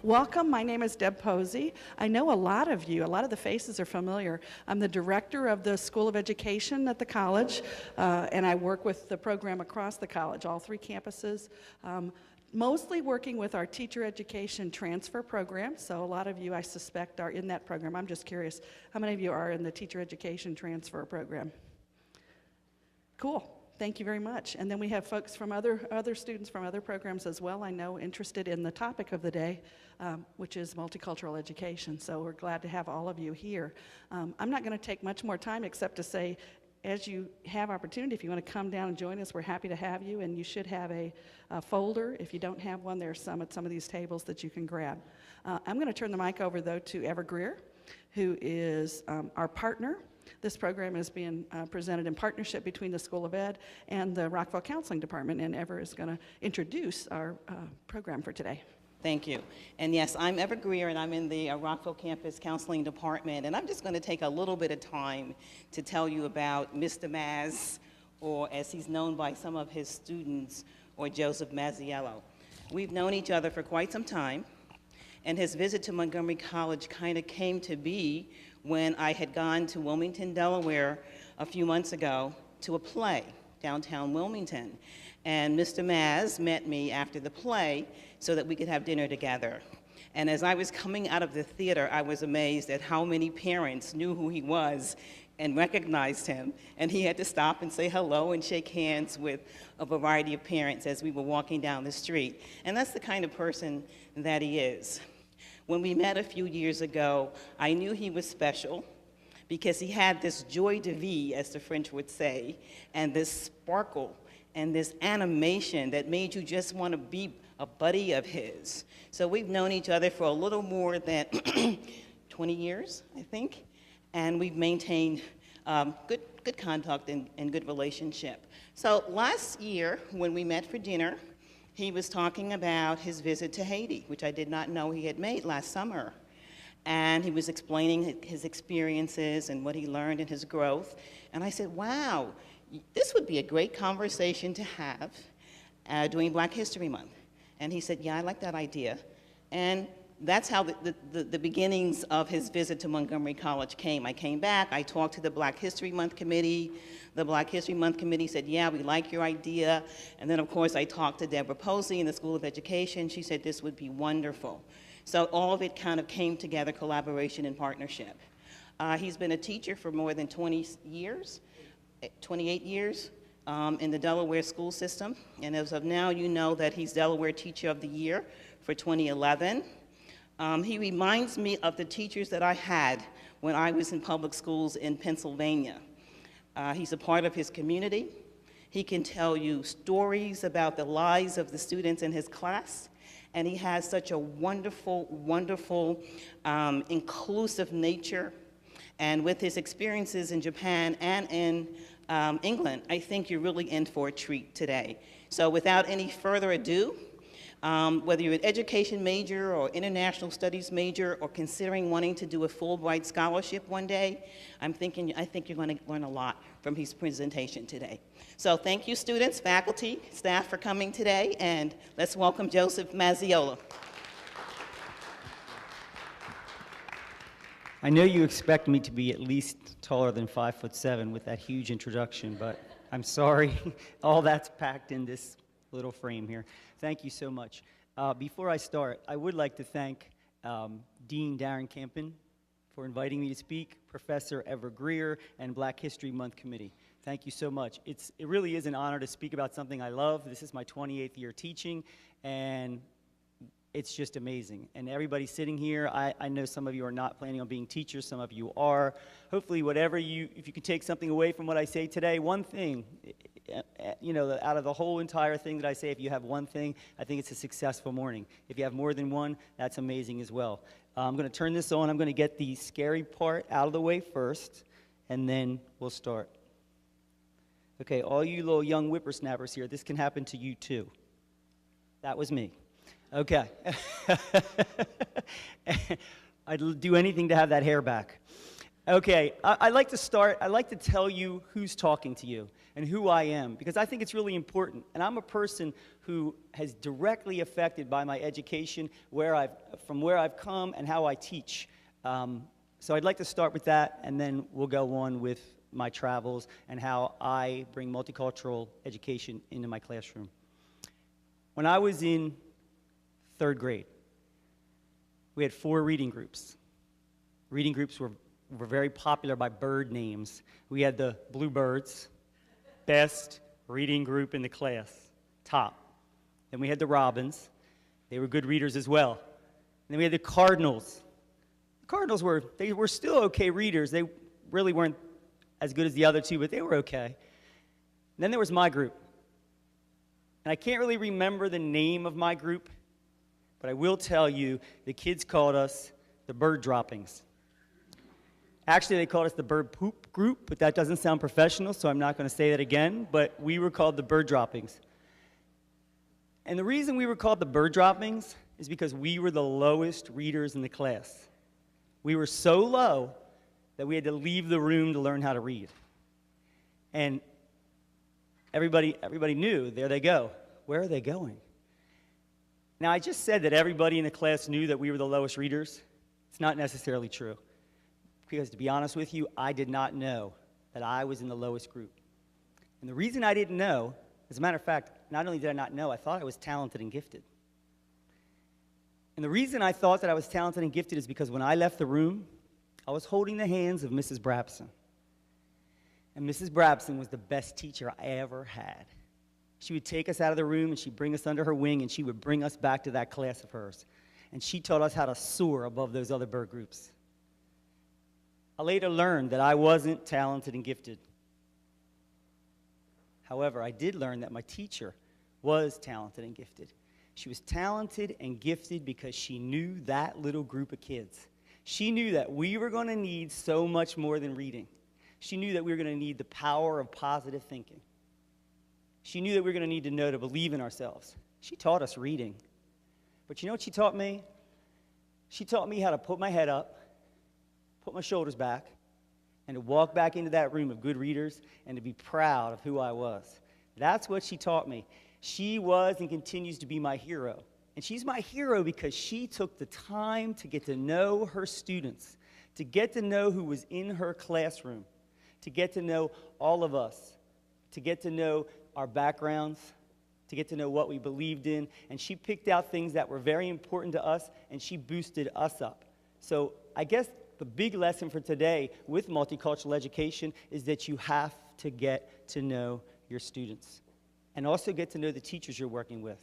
Welcome, my name is Deb Posey. I know a lot of you, a lot of the faces are familiar. I'm the director of the School of Education at the college, and I work with the program across the college, all 3 campuses. Mostly working with our teacher education transfer program, so a lot of you, I suspect, are in that program. I'm just curious, how many of you are in the teacher education transfer program? Cool. Thank you very much. And then we have folks from other students from other programs as well, I know, interested in the topic of the day, which is multicultural education. So we're glad to have all of you here. I'm not going to take much more time except to say, as you have opportunity, if you want to come down and join us, we're happy to have you, and you should have a folder. If you don't have one, there's some at some of these tables that you can grab. I'm going to turn the mic over, though, to Ever Greer, who is our partner. This program is being presented in partnership between the School of Ed and the Rockville Counseling Department, and Ever is going to introduce our program for today. Thank you. And yes, I'm Ever Greer, and I'm in the Rockville Campus Counseling Department, and I'm just going to take a little bit of time to tell you about Mr. Maz, or as he's known by some of his students, or Joseph Masiello. We've known each other for quite some time, and his visit to Montgomery College kind of came to be when I had gone to Wilmington, Delaware a few months ago to a play, downtown Wilmington. And Mr. Maz met me after the play so that we could have dinner together. And as I was coming out of the theater, I was amazed at how many parents knew who he was and recognized him. And he had to stop and say hello and shake hands with a variety of parents as we were walking down the street. And that's the kind of person that he is. When we met a few years ago, I knew he was special because he had this joie de vivre, as the French would say, and this sparkle and this animation that made you just want to be a buddy of his. So we've known each other for a little more than 20 years, I think, and we've maintained good contact and good relationship. So last year, when we met for dinner, he was talking about his visit to Haiti, which I did not know he had made last summer. And he was explaining his experiences and what he learned in his growth. And I said, wow, this would be a great conversation to have during Black History Month. And he said, yeah, I like that idea. And that's how the beginnings of his visit to Montgomery College came. I came back, I talked to the Black History Month Committee. The Black History Month Committee said, yeah, we like your idea. And then, of course, I talked to Deborah Posey in the School of Education. She said this would be wonderful. So all of it kind of came together, collaboration and partnership. He's been a teacher for more than 28 years in the Delaware school system. And as of now, you know that he's Delaware Teacher of the Year for 2011. He reminds me of the teachers that I had when I was in public schools in Pennsylvania. He's a part of his community. He can tell you stories about the lives of the students in his class. And he has such a wonderful, wonderful, inclusive nature. And with his experiences in Japan and in England, I think you're really in for a treat today. So without any further ado, whether you're an education major or international studies major or considering wanting to do a Fulbright scholarship one day, I think you're going to learn a lot from his presentation today. So thank you, students, faculty, staff, for coming today, and let's welcome Joseph Masiello. I know you expect me to be at least taller than 5'7" with that huge introduction, but I'm sorry, all that's packed in this little frame here. Thank you so much. Before I start, I would like to thank Dean Darren Campen for inviting me to speak, Professor Ever Greer, and Black History Month Committee. Thank you so much. It really is an honor to speak about something I love. This is my 28th year teaching, and it's just amazing. And everybody sitting here, I know some of you are not planning on being teachers, some of you are. Hopefully, if you can take something away from what I say today, one thing, out of the whole entire thing that I say, if you have one thing, I think it's a successful morning. If you have more than one, that's amazing as well. I'm going to turn this on. I'm going to get the scary part out of the way first, and then we'll start. Okay, all you little young whippersnappers here, this can happen to you too. That was me. Okay. I'd do anything to have that hair back. Okay, I'd like to tell you who's talking to you and who I am, because I think it's really important. And I'm a person who has directly affected by my education, from where I've come and how I teach. So I'd like to start with that, and then we'll go on with my travels and how I bring multicultural education into my classroom. When I was in 3rd grade, we had 4 reading groups. Reading groups were very popular by bird names. We had the Bluebirds, best reading group in the class, top. Then we had the Robins. They were good readers as well. And then we had the Cardinals. The Cardinals were still okay readers. They really weren't as good as the other 2, but they were okay. And then there was my group. And I can't really remember the name of my group, but I will tell you the kids called us the Bird Droppings. Actually, they called us the Bird Poop Group, but that doesn't sound professional, so I'm not going to say that again, but we were called the Bird Droppings. And the reason we were called the Bird Droppings is because we were the lowest readers in the class. We were so low that we had to leave the room to learn how to read. And everybody knew, there they go. Where are they going? Now, I just said that everybody in the class knew that we were the lowest readers. It's not necessarily true. Because to be honest with you, I did not know that I was in the lowest group. And the reason I didn't know, as a matter of fact, not only did I not know, I thought I was talented and gifted. And the reason I thought that I was talented and gifted is because when I left the room, I was holding the hands of Mrs. Brabson. And Mrs. Brabson was the best teacher I ever had. She would take us out of the room and she'd bring us under her wing and she would bring us back to that class of hers. And she taught us how to soar above those other bird groups. I later learned that I wasn't talented and gifted. However, I did learn that my teacher was talented and gifted. She was talented and gifted because she knew that little group of kids. She knew that we were going to need so much more than reading. She knew that we were going to need the power of positive thinking. She knew that we were going to need to know to believe in ourselves. She taught us reading. But you know what she taught me? She taught me how to put my head up, put my shoulders back, and to walk back into that room of good readers and to be proud of who I was. That's what she taught me. She was and continues to be my hero. And she's my hero because she took the time to get to know her students, to get to know who was in her classroom, to get to know all of us, to get to know our backgrounds, to get to know what we believed in. And she picked out things that were very important to us, and she boosted us up. So I guess the big lesson for today with multicultural education is that you have to get to know your students and also get to know the teachers you're working with.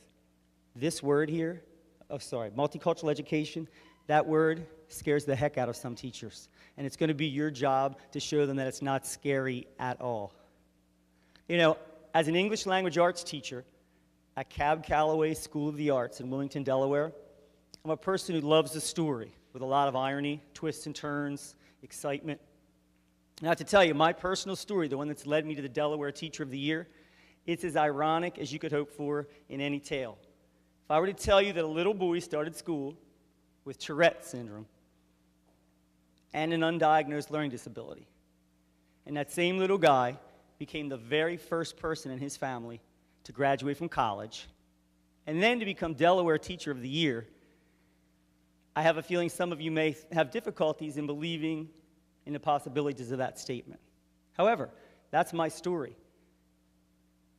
This word here, multicultural education, that word scares the heck out of some teachers. And it's going to be your job to show them that it's not scary at all. You know, as an English language arts teacher at Cab Calloway School of the Arts in Wilmington, Delaware, I'm a person who loves the story with a lot of irony, twists and turns, excitement. Now, to tell you, my personal story, the one that's led me to the Delaware Teacher of the Year, it's as ironic as you could hope for in any tale. If I were to tell you that a little boy started school with Tourette syndrome and an undiagnosed learning disability, and that same little guy became the very first person in his family to graduate from college, and then to become Delaware Teacher of the Year, I have a feeling some of you may have difficulties in believing in the possibilities of that statement. However, that's my story.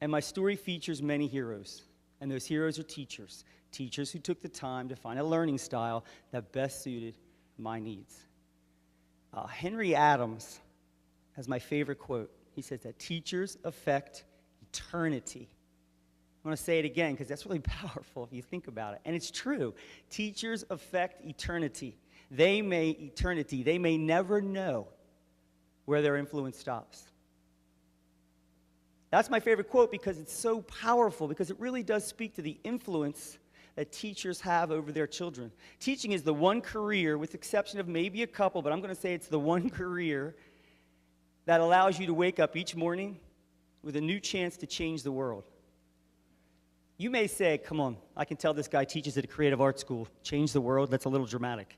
And my story features many heroes. And those heroes are teachers. Teachers who took the time to find a learning style that best suited my needs. Henry Adams has my favorite quote. He says that teachers affect eternity. I want to say it again because that's really powerful if you think about it. And it's true. Teachers affect eternity. They may never know where their influence stops. That's my favorite quote because it's so powerful, because it really does speak to the influence that teachers have over their children. Teaching is the one career, with the exception of maybe a couple, but I'm going to say it's the one career that allows you to wake up each morning with a new chance to change the world. You may say, come on, I can tell this guy teaches at a creative arts school. Change the world, that's a little dramatic.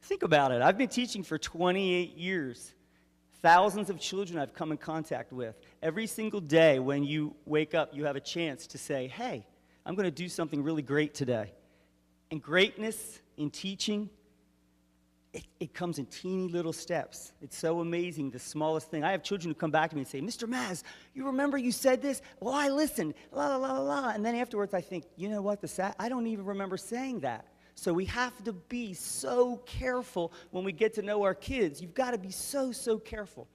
Think about it. I've been teaching for 28 years. Thousands of children I've come in contact with. Every single day when you wake up, you have a chance to say, hey, I'm going to do something really great today. And greatness in teaching, it comes in teeny little steps. It's so amazing, the smallest thing. I have children who come back to me and say, Mr. Maz, you remember you said this? Well, I listened, la, la, la, la. And then afterwards I think, you know what, I don't even remember saying that. So we have to be so careful when we get to know our kids. You've got to be so, so careful.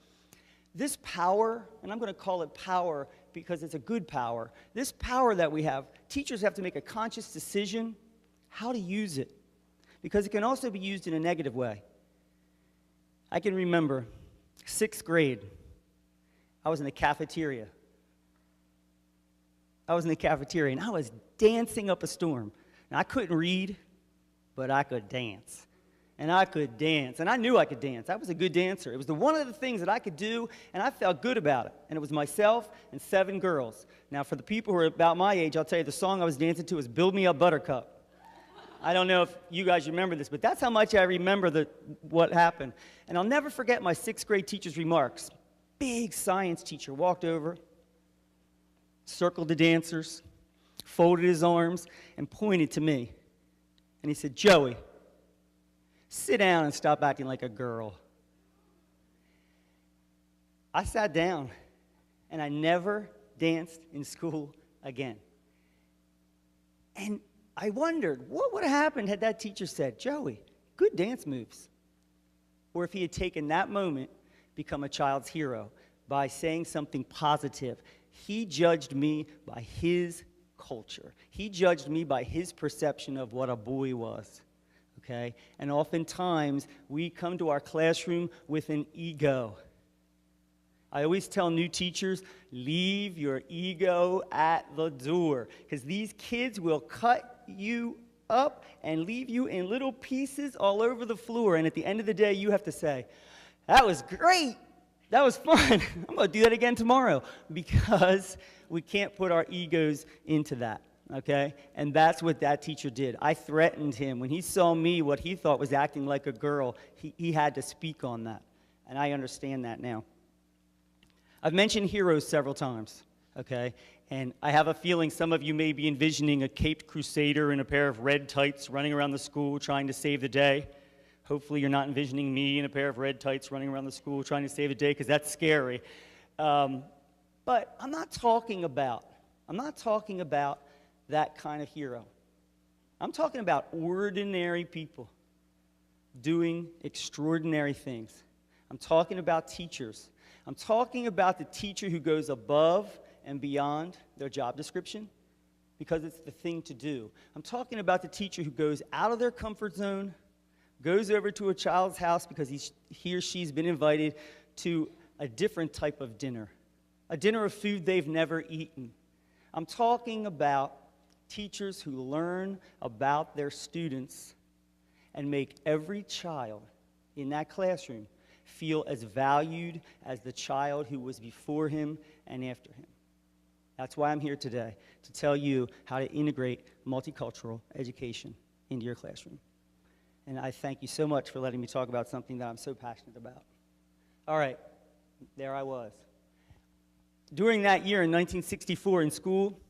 This power, and I'm going to call it power because it's a good power, this power that we have, teachers have to make a conscious decision how to use it, because it can also be used in a negative way. I can remember 6th grade. I was in the cafeteria. And I was dancing up a storm. Now, I couldn't read, but I could dance. And I could dance. And I knew I could dance. I was a good dancer. It was one of the things that I could do, and I felt good about it. And it was myself and 7 girls. Now, for the people who are about my age, I'll tell you the song I was dancing to was Build Me Up Buttercup. I don't know if you guys remember this, but that's how much I remember what happened. And I'll never forget my 6th grade teacher's remarks. Big science teacher walked over, circled the dancers, folded his arms, and pointed to me. And he said, Joey, sit down and stop acting like a girl. I sat down, and I never danced in school again. And I wondered, what would have happened had that teacher said, Joey, good dance moves? Or if he had taken that moment, become a child's hero by saying something positive. He judged me by his culture. He judged me by his perception of what a boy was, okay? And oftentimes, we come to our classroom with an ego. I always tell new teachers, leave your ego at the door, because these kids will cut you up and leave you in little pieces all over the floor. And at the end of the day, you have to say, that was great. That was fun. I'm going to do that again tomorrow, because we can't put our egos into that, okay? And that's what that teacher did. I threatened him. When he saw me, what he thought was acting like a girl, he had to speak on that. And I understand that now. I've mentioned heroes several times, okay? And I have a feeling some of you may be envisioning a caped crusader in a pair of red tights running around the school trying to save the day. Hopefully you're not envisioning me in a pair of red tights running around the school trying to save the day, because that's scary. But I'm not talking about that kind of hero. I'm talking about ordinary people doing extraordinary things. I'm talking about teachers. I'm talking about the teacher who goes above and beyond their job description because it's the thing to do. I'm talking about the teacher who goes out of their comfort zone, goes over to a child's house because he or she's been invited to a different type of dinner, a dinner of food they've never eaten. I'm talking about teachers who learn about their students and make every child in that classroom feel as valued as the child who was before him and after him. That's why I'm here today, to tell you how to integrate multicultural education into your classroom. And I thank you so much for letting me talk about something that I'm so passionate about. All right, there I was. During that year in 1964 in school,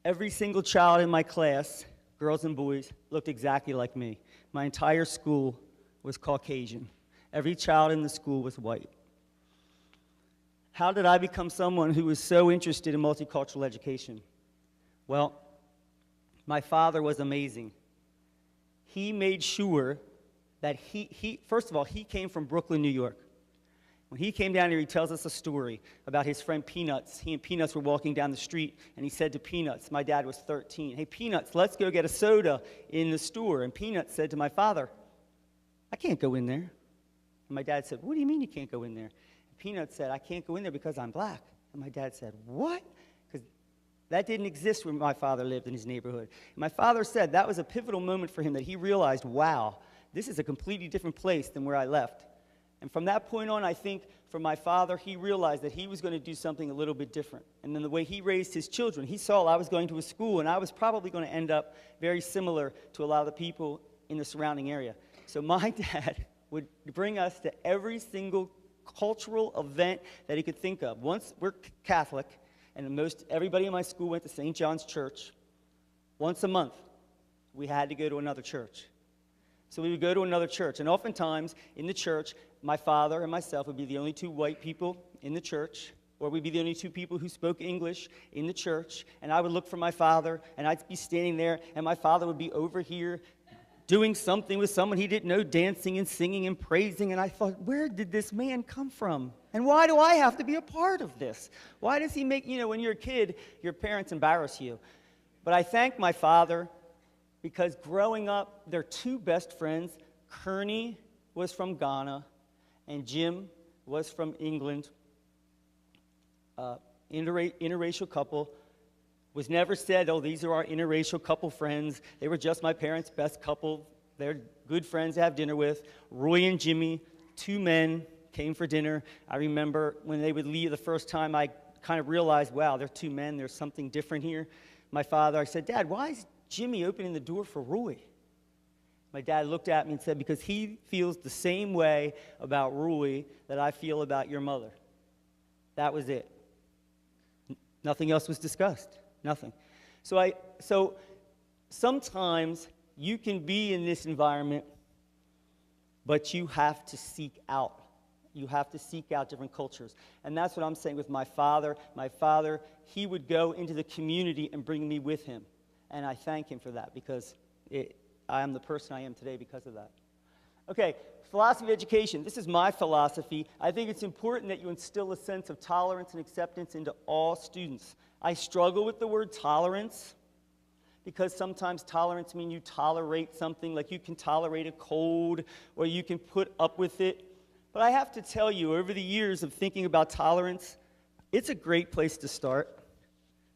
every single child in my class, girls and boys, looked exactly like me. My entire school was Caucasian. Every child in the school was white. How did I become someone who was so interested in multicultural education? Well, my father was amazing. He made sure that first of all, he came from Brooklyn, New York. When he came down here, he tells us a story about his friend Peanuts. He and Peanuts were walking down the street, and he said to Peanuts, my dad was 13, hey, Peanuts, let's go get a soda in the store. And Peanuts said to my father, I can't go in there. And my dad said, what do you mean you can't go in there? And Peanuts said, I can't go in there because I'm black. And my dad said, what? Because that didn't exist where my father lived in his neighborhood. And my father said that was a pivotal moment for him, that he realized, wow, this is a completely different place than where I left. And from that point on, I think for my father, he realized that he was going to do something a little bit different. And then the way he raised his children, he saw I was going to a school, and I was probably going to end up very similar to a lot of the people in the surrounding area. So my dad would bring us to every single cultural event that he could think of. Once we're Catholic, and everybody in my school went to St. John's Church. Once a month, we had to go to another church. So we would go to another church, and oftentimes in the church, my father and myself would be the only two white people in the church, or we'd be the only two people who spoke English in the church, and I would look for my father, and I'd be standing there, and my father would be over here doing something with someone he didn't know, dancing and singing and praising, and I thought, where did this man come from? And why do I have to be a part of this? Why does he make, when you're a kid, your parents embarrass you. But I thank my father, because growing up, their two best friends, Kearney was from Ghana, and Jim was from England. Interracial couple. Was never said, oh, these are our interracial couple friends. They were just my parents' best couple. They're good friends to have dinner with. Roy and Jimmy, two men, came for dinner. I remember when they would leave the first time, I kind of realized, wow, they're two men. There's something different here. My father, I said, Dad, why is Jimmy opening the door for Roy? My dad looked at me and said, because he feels the same way about Roy that I feel about your mother. That was it. Nothing else was discussed. Nothing. So sometimes you can be in this environment, but you have to seek out. You have to seek out different cultures. And that's what I'm saying with my father. My father, he would go into the community and bring me with him. And I thank him for that, because I am the person I am today because of that. Okay, philosophy of education. This is my philosophy. I think it's important that you instill a sense of tolerance and acceptance into all students. I struggle with the word tolerance, because sometimes tolerance means you tolerate something, like you can tolerate a cold or you can put up with it. But I have to tell you, over the years of thinking about tolerance, it's a great place to start,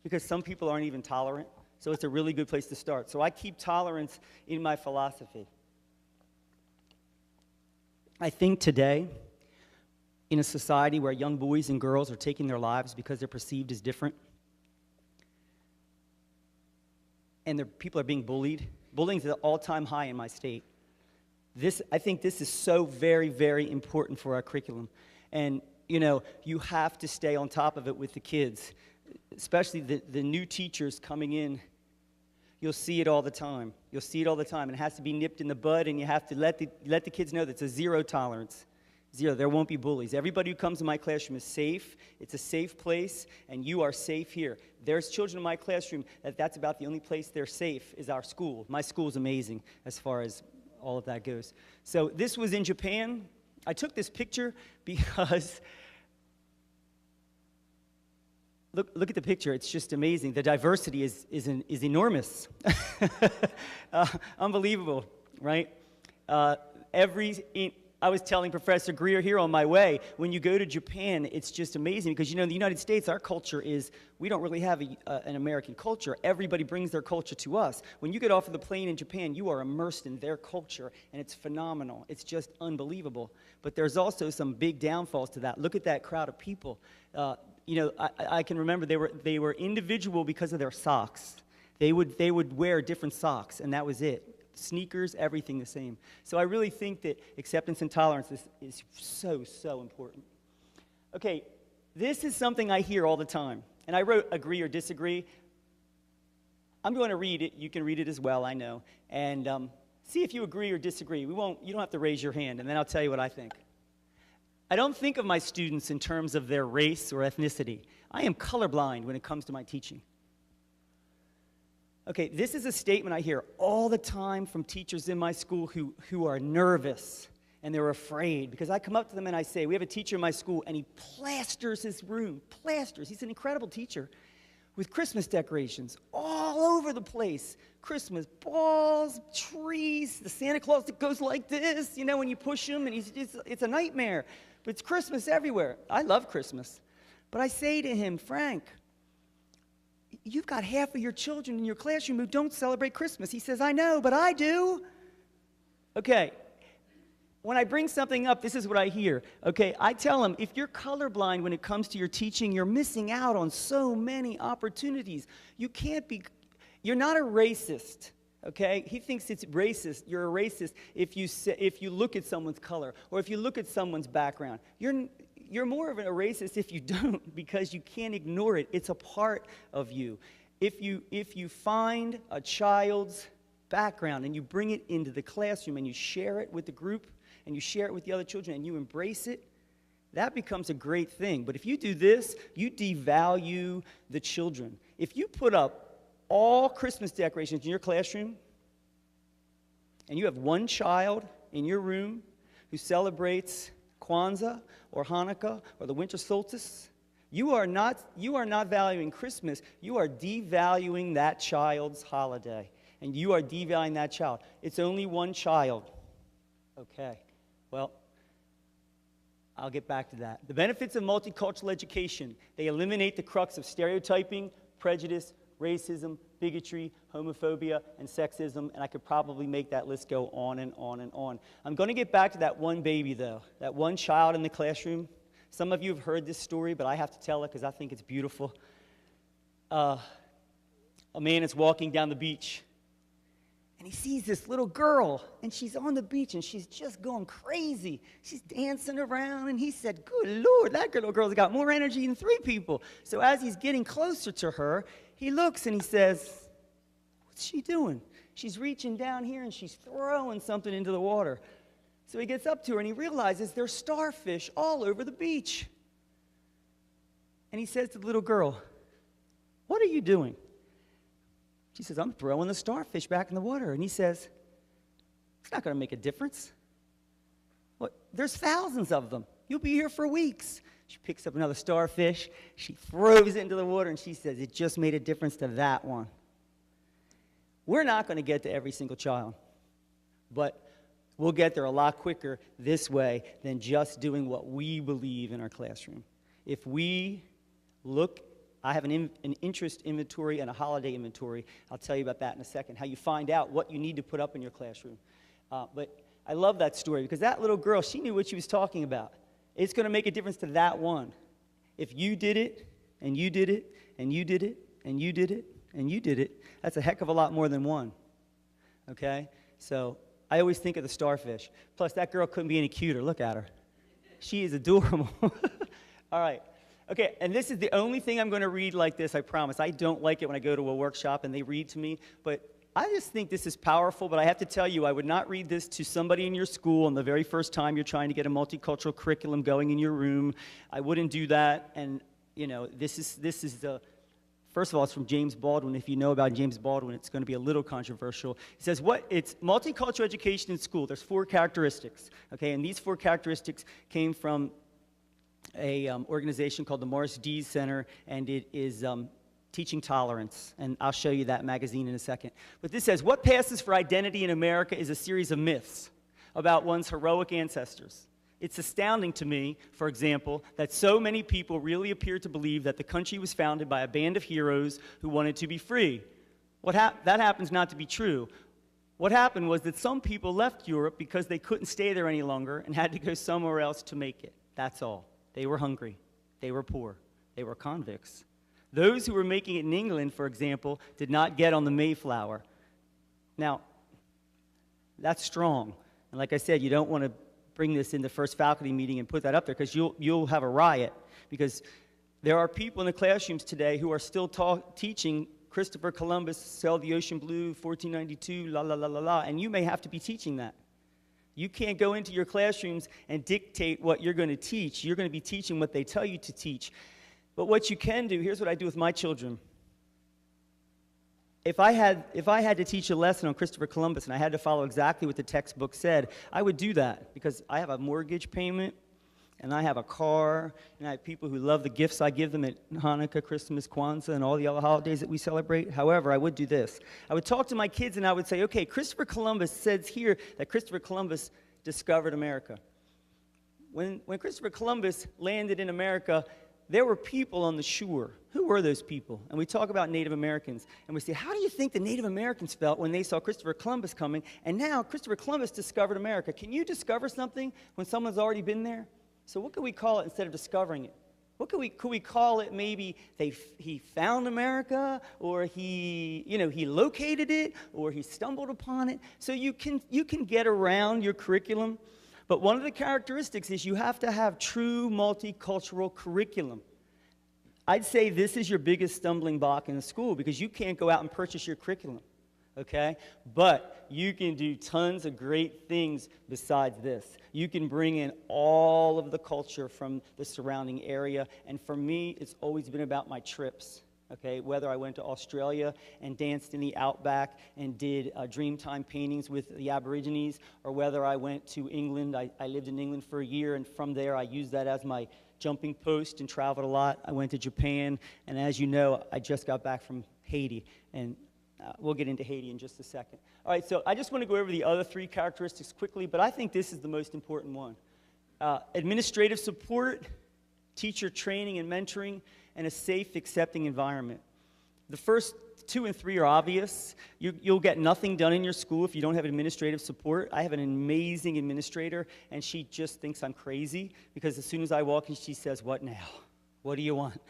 because some people aren't even tolerant. So it's a really good place to start. So I keep tolerance in my philosophy. I think today, in a society where young boys and girls are taking their lives because they're perceived as different, and people are being bullied. Bullying is at an all-time high in my state. I think this is so very, very important for our curriculum. And, you have to stay on top of it with the kids, especially the new teachers coming in. You'll see it all the time. You'll see it all the time. And it has to be nipped in the bud, and you have to let the kids know that it's a zero tolerance. Zero. There won't be bullies. Everybody who comes to my classroom is safe. It's a safe place, and you are safe here. There's children in my classroom that's about the only place they're safe is our school. My school is amazing as far as all of that goes. So this was in Japan. I took this picture because look at the picture. It's just amazing. The diversity is enormous. Unbelievable, right? I was telling Professor Greer here on my way, when you go to Japan, it's just amazing, because, in the United States, our culture is, we don't really have an American culture. Everybody brings their culture to us. When you get off of the plane in Japan, you are immersed in their culture, and it's phenomenal. It's just unbelievable. But there's also some big downfalls to that. Look at that crowd of people. I can remember they were individual because of their socks. They would wear different socks, and that was it. Sneakers, everything the same. So I really think that acceptance and tolerance is so, so important. Okay, this is something I hear all the time. And I wrote agree or disagree. I'm going to read it. You can read it as well, I know. And see if you agree or disagree. You don't have to raise your hand, and then I'll tell you what I think. I don't think of my students in terms of their race or ethnicity. I am colorblind when it comes to my teaching. Okay, this is a statement I hear all the time from teachers in my school who are nervous and they're afraid, because I come up to them and I say, we have a teacher in my school, and he plasters his room, He's an incredible teacher, with Christmas decorations all over the place. Christmas balls, trees, the Santa Claus that goes like this, when you push him, and it's a nightmare. But it's Christmas everywhere. I love Christmas. But I say to him, Frank, you've got half of your children in your classroom who don't celebrate Christmas. He says, I know, but I do. Okay, when I bring something up, this is what I hear. Okay, I tell them, if you're colorblind when it comes to your teaching, you're missing out on so many opportunities. You're not a racist. Okay? He thinks it's racist. You're a racist if you look at someone's color or if you look at someone's background. You're more of a racist if you don't, because you can't ignore it. It's a part of you. If you find a child's background and you bring it into the classroom and you share it with the group and you share it with the other children and you embrace it, that becomes a great thing. But if you do this, you devalue the children. If you put up all Christmas decorations in your classroom and you have one child in your room who celebrates Kwanzaa or Hanukkah or the winter solstice, you are not valuing Christmas. You are devaluing that child's holiday. And you are devaluing that child. It's only one child. Okay, well, I'll get back to that. The benefits of multicultural education: they eliminate the crux of stereotyping, prejudice, racism, bigotry, homophobia, and sexism, and I could probably make that list go on and on and on. I'm going to get back to that one baby, though, that one child in the classroom. Some of you have heard this story, but I have to tell it because I think it's beautiful. A man is walking down the beach, and he sees this little girl, and she's on the beach, and she's just going crazy. She's dancing around, and he said, "Good Lord, that little girl's got more energy than 3 people." So as he's getting closer to her, he looks and he says, "What's she doing?" She's reaching down here, and she's throwing something into the water. So he gets up to her, and he realizes there's starfish all over the beach. And he says to the little girl, "What are you doing?" She says, "I'm throwing the starfish back in the water." And he says, "It's not going to make a difference. What? There's thousands of them. You'll be here for weeks." She picks up another starfish. She throws it into the water, and she says, "It just made a difference to that one." We're not going to get to every single child, but we'll get there a lot quicker this way than just doing what we believe in our classroom. If we look, I have an interest inventory and a holiday inventory. I'll tell you about that in a second, how you find out what you need to put up in your classroom. But I love that story because that little girl, she knew what she was talking about. It's going to make a difference to that one. If you did it, and you did it, and you did it, and you did it, and you did it, that's a heck of a lot more than one. Okay? So I always think of the starfish. Plus, that girl couldn't be any cuter. Look at her. She is adorable. All right. Okay, and this is the only thing I'm going to read like this, I promise. I don't like it when I go to a workshop and they read to me, but I just think this is powerful. But I have to tell you, I would not read this to somebody in your school on the very first time you're trying to get a multicultural curriculum going in your room. I wouldn't do that. And, you know, this is the, first of all, it's from James Baldwin. If you know about James Baldwin, it's going to be a little controversial. He says, it's multicultural education in school. There's 4 characteristics, okay? And these 4 characteristics came from a organization called the Morris Dees Center, and it is teaching tolerance. And I'll show you that magazine in a second. But this says, what passes for identity in America is a series of myths about one's heroic ancestors. It's astounding to me, for example, that so many people really appear to believe that the country was founded by a band of heroes who wanted to be free. That happens not to be true. What happened was that some people left Europe because they couldn't stay there any longer and had to go somewhere else to make it. That's all. They were hungry. They were poor. They were convicts. Those who were making it in England, for example, did not get on the Mayflower. Now, that's strong. And like I said, you don't want to bring this in the first faculty meeting and put that up there because you'll have a riot. Because there are people in the classrooms today who are still teaching Christopher Columbus sailed the ocean blue, 1492, la, la, la, la, la, and you may have to be teaching that. You can't go into your classrooms and dictate what you're going to teach. You're going to be teaching what they tell you to teach. But what you can do, here's what I do with my children. If I had to teach a lesson on Christopher Columbus and I had to follow exactly what the textbook said, I would do that because I have a mortgage payment and I have a car and I have people who love the gifts I give them at Hanukkah, Christmas, Kwanzaa, and all the other holidays that we celebrate. However, I would do this. I would talk to my kids and I would say, okay, Christopher Columbus says here that Christopher Columbus discovered America. When Christopher Columbus landed in America, there were people on the shore. Who were those people? And we talk about Native Americans. And we say, how do you think the Native Americans felt when they saw Christopher Columbus coming? And now Christopher Columbus discovered America. Can you discover something when someone's already been there? So what can we call it instead of discovering it? What could we call it? Maybe he found America, or he located it, or he stumbled upon it. So you can get around your curriculum, but one of the characteristics is you have to have true multicultural curriculum. I'd say this is your biggest stumbling block in the school, because you can't go out and purchase your curriculum, okay? But you can do tons of great things besides this. You can bring in all of the culture from the surrounding area, and for me, it's always been about my trips, okay? Whether I went to Australia and danced in the outback and did Dreamtime paintings with the Aborigines, or whether I went to England. I lived in England for a year, and from there, I used that as my jumping post and traveled a lot. I went to Japan, and as you know, I just got back from Haiti, and we'll get into Haiti in just a second. All right, so I just want to go over the other three characteristics quickly, but I think this is the most important one. Administrative support, teacher training and mentoring, and a safe, accepting environment. The first 2 and 3 are obvious. You'll get nothing done in your school if you don't have administrative support. I have an amazing administrator, and she just thinks I'm crazy, because as soon as I walk in, she says, "What now? What do you want?"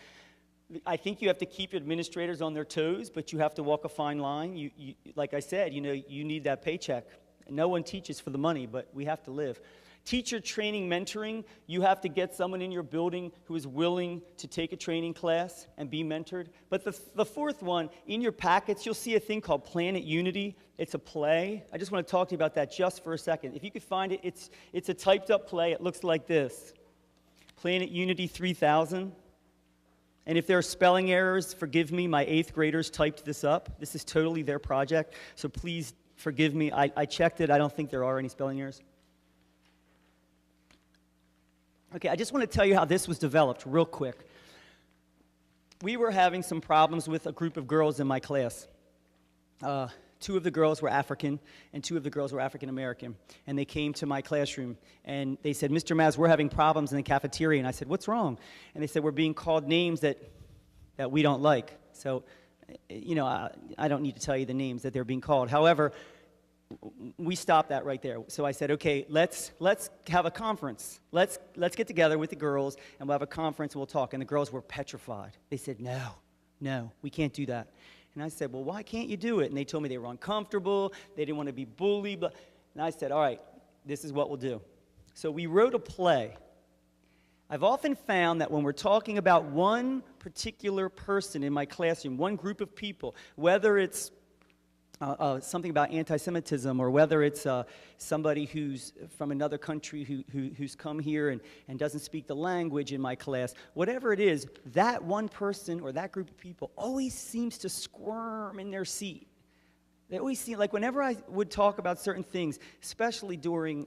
I think you have to keep your administrators on their toes, but you have to walk a fine line. Like I said, you need that paycheck. No one teaches for the money, but we have to live. Teacher training, mentoring, you have to get someone in your building who is willing to take a training class and be mentored. But the fourth one, in your packets, you'll see a thing called Planet Unity. It's a play. I just want to talk to you about that just for a second. If you could find it, it's a typed up play. It looks like this. Planet Unity 3000. And if there are spelling errors, forgive me, my 8th graders typed this up. This is totally their project, so please forgive me. I checked it. I don't think there are any spelling errors. Okay, I just want to tell you how this was developed real quick. We were having some problems with a group of girls in my class. 2 of the girls were African, and 2 of the girls were African American. And they came to my classroom, and they said, "Mr. Maz, we're having problems in the cafeteria." And I said, "What's wrong?" And they said, "We're being called names that we don't like." So, I don't need to tell you the names that they're being called. However, we stopped that right there. So I said, "Okay, let's have a conference. Let's get together with the girls, and we'll have a conference, and we'll talk." And the girls were petrified. They said, No, we can't do that." And I said, "Well, why can't you do it?" And they told me they were uncomfortable, they didn't want to be bullied. And I said, "All right, this is what we'll do." So we wrote a play. I've often found that when we're talking about one particular person in my classroom, one group of people, whether it's something about anti-Semitism, or whether it's somebody who's from another country who's come here and doesn't speak the language in my class, whatever it is, that one person or that group of people always seems to squirm in their seat. They always seem like whenever I would talk about certain things, especially during,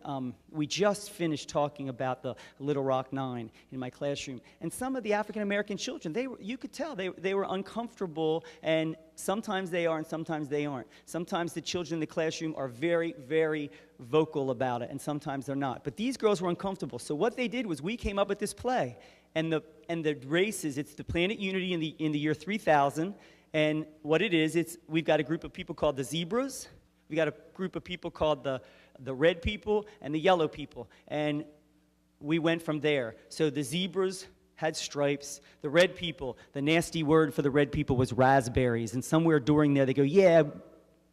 we just finished talking about the Little Rock Nine in my classroom, and some of the African-American children, you could tell they were uncomfortable, and sometimes they are and sometimes they aren't. Sometimes the children in the classroom are very, very vocal about it, and sometimes they're not. But these girls were uncomfortable, so what they did was we came up with this play, and the races, it's the Planet Unity in the year 3000. And what it is, we've got a group of people called the zebras. We got a group of people called the red people and the yellow people. And we went from there. So the zebras had stripes. The red people, the nasty word for the red people was raspberries. And somewhere during there, they go, "Yeah,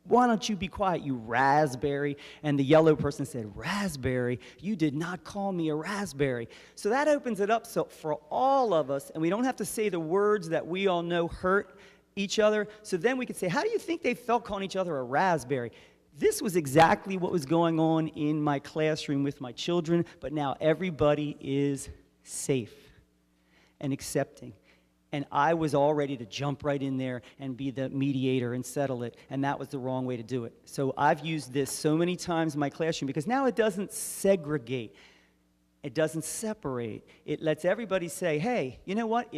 why don't you be quiet, you raspberry?" And the yellow person said, "Raspberry? You did not call me a raspberry." So that opens it up so for all of us, and we don't have to say the words that we all know hurt each other. So then we could say, "How do you think they felt calling each other a raspberry?" This was exactly what was going on in my classroom with my children, but now everybody is safe and accepting. And I was all ready to jump right in there and be the mediator and settle it, and that was the wrong way to do it. So I've used this so many times in my classroom, because now it doesn't segregate. It doesn't separate. It lets everybody say, "Hey, you know what?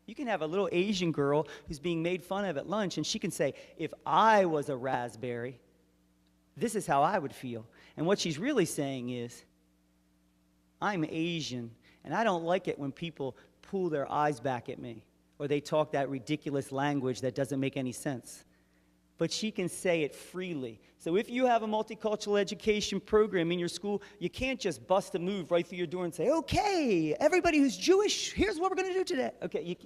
You can have a little Asian girl who's being made fun of at lunch, and she can say, 'If I was a raspberry, this is how I would feel.'" And what she's really saying is, "I'm Asian, and I don't like it when people pull their eyes back at me, or they talk that ridiculous language that doesn't make any sense. but she can say it freely. So if you have a multicultural education program in your school, you can't just bust a move right through your door and say, okay, everybody who's Jewish, here's what we're going to do today. Okay,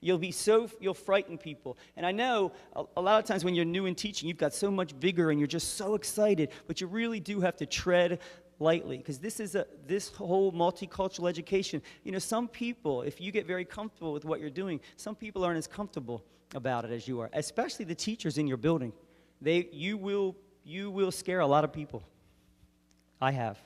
you'll frighten people. And I know a lot of times when you're new in teaching, you've got so much vigor and you're just so excited, but you really do have to tread lightly, because this whole multicultural education, some people, if you get very comfortable with what you're doing, some people aren't as comfortable about it as you are, especially the teachers in your building. You will scare a lot of people. I have.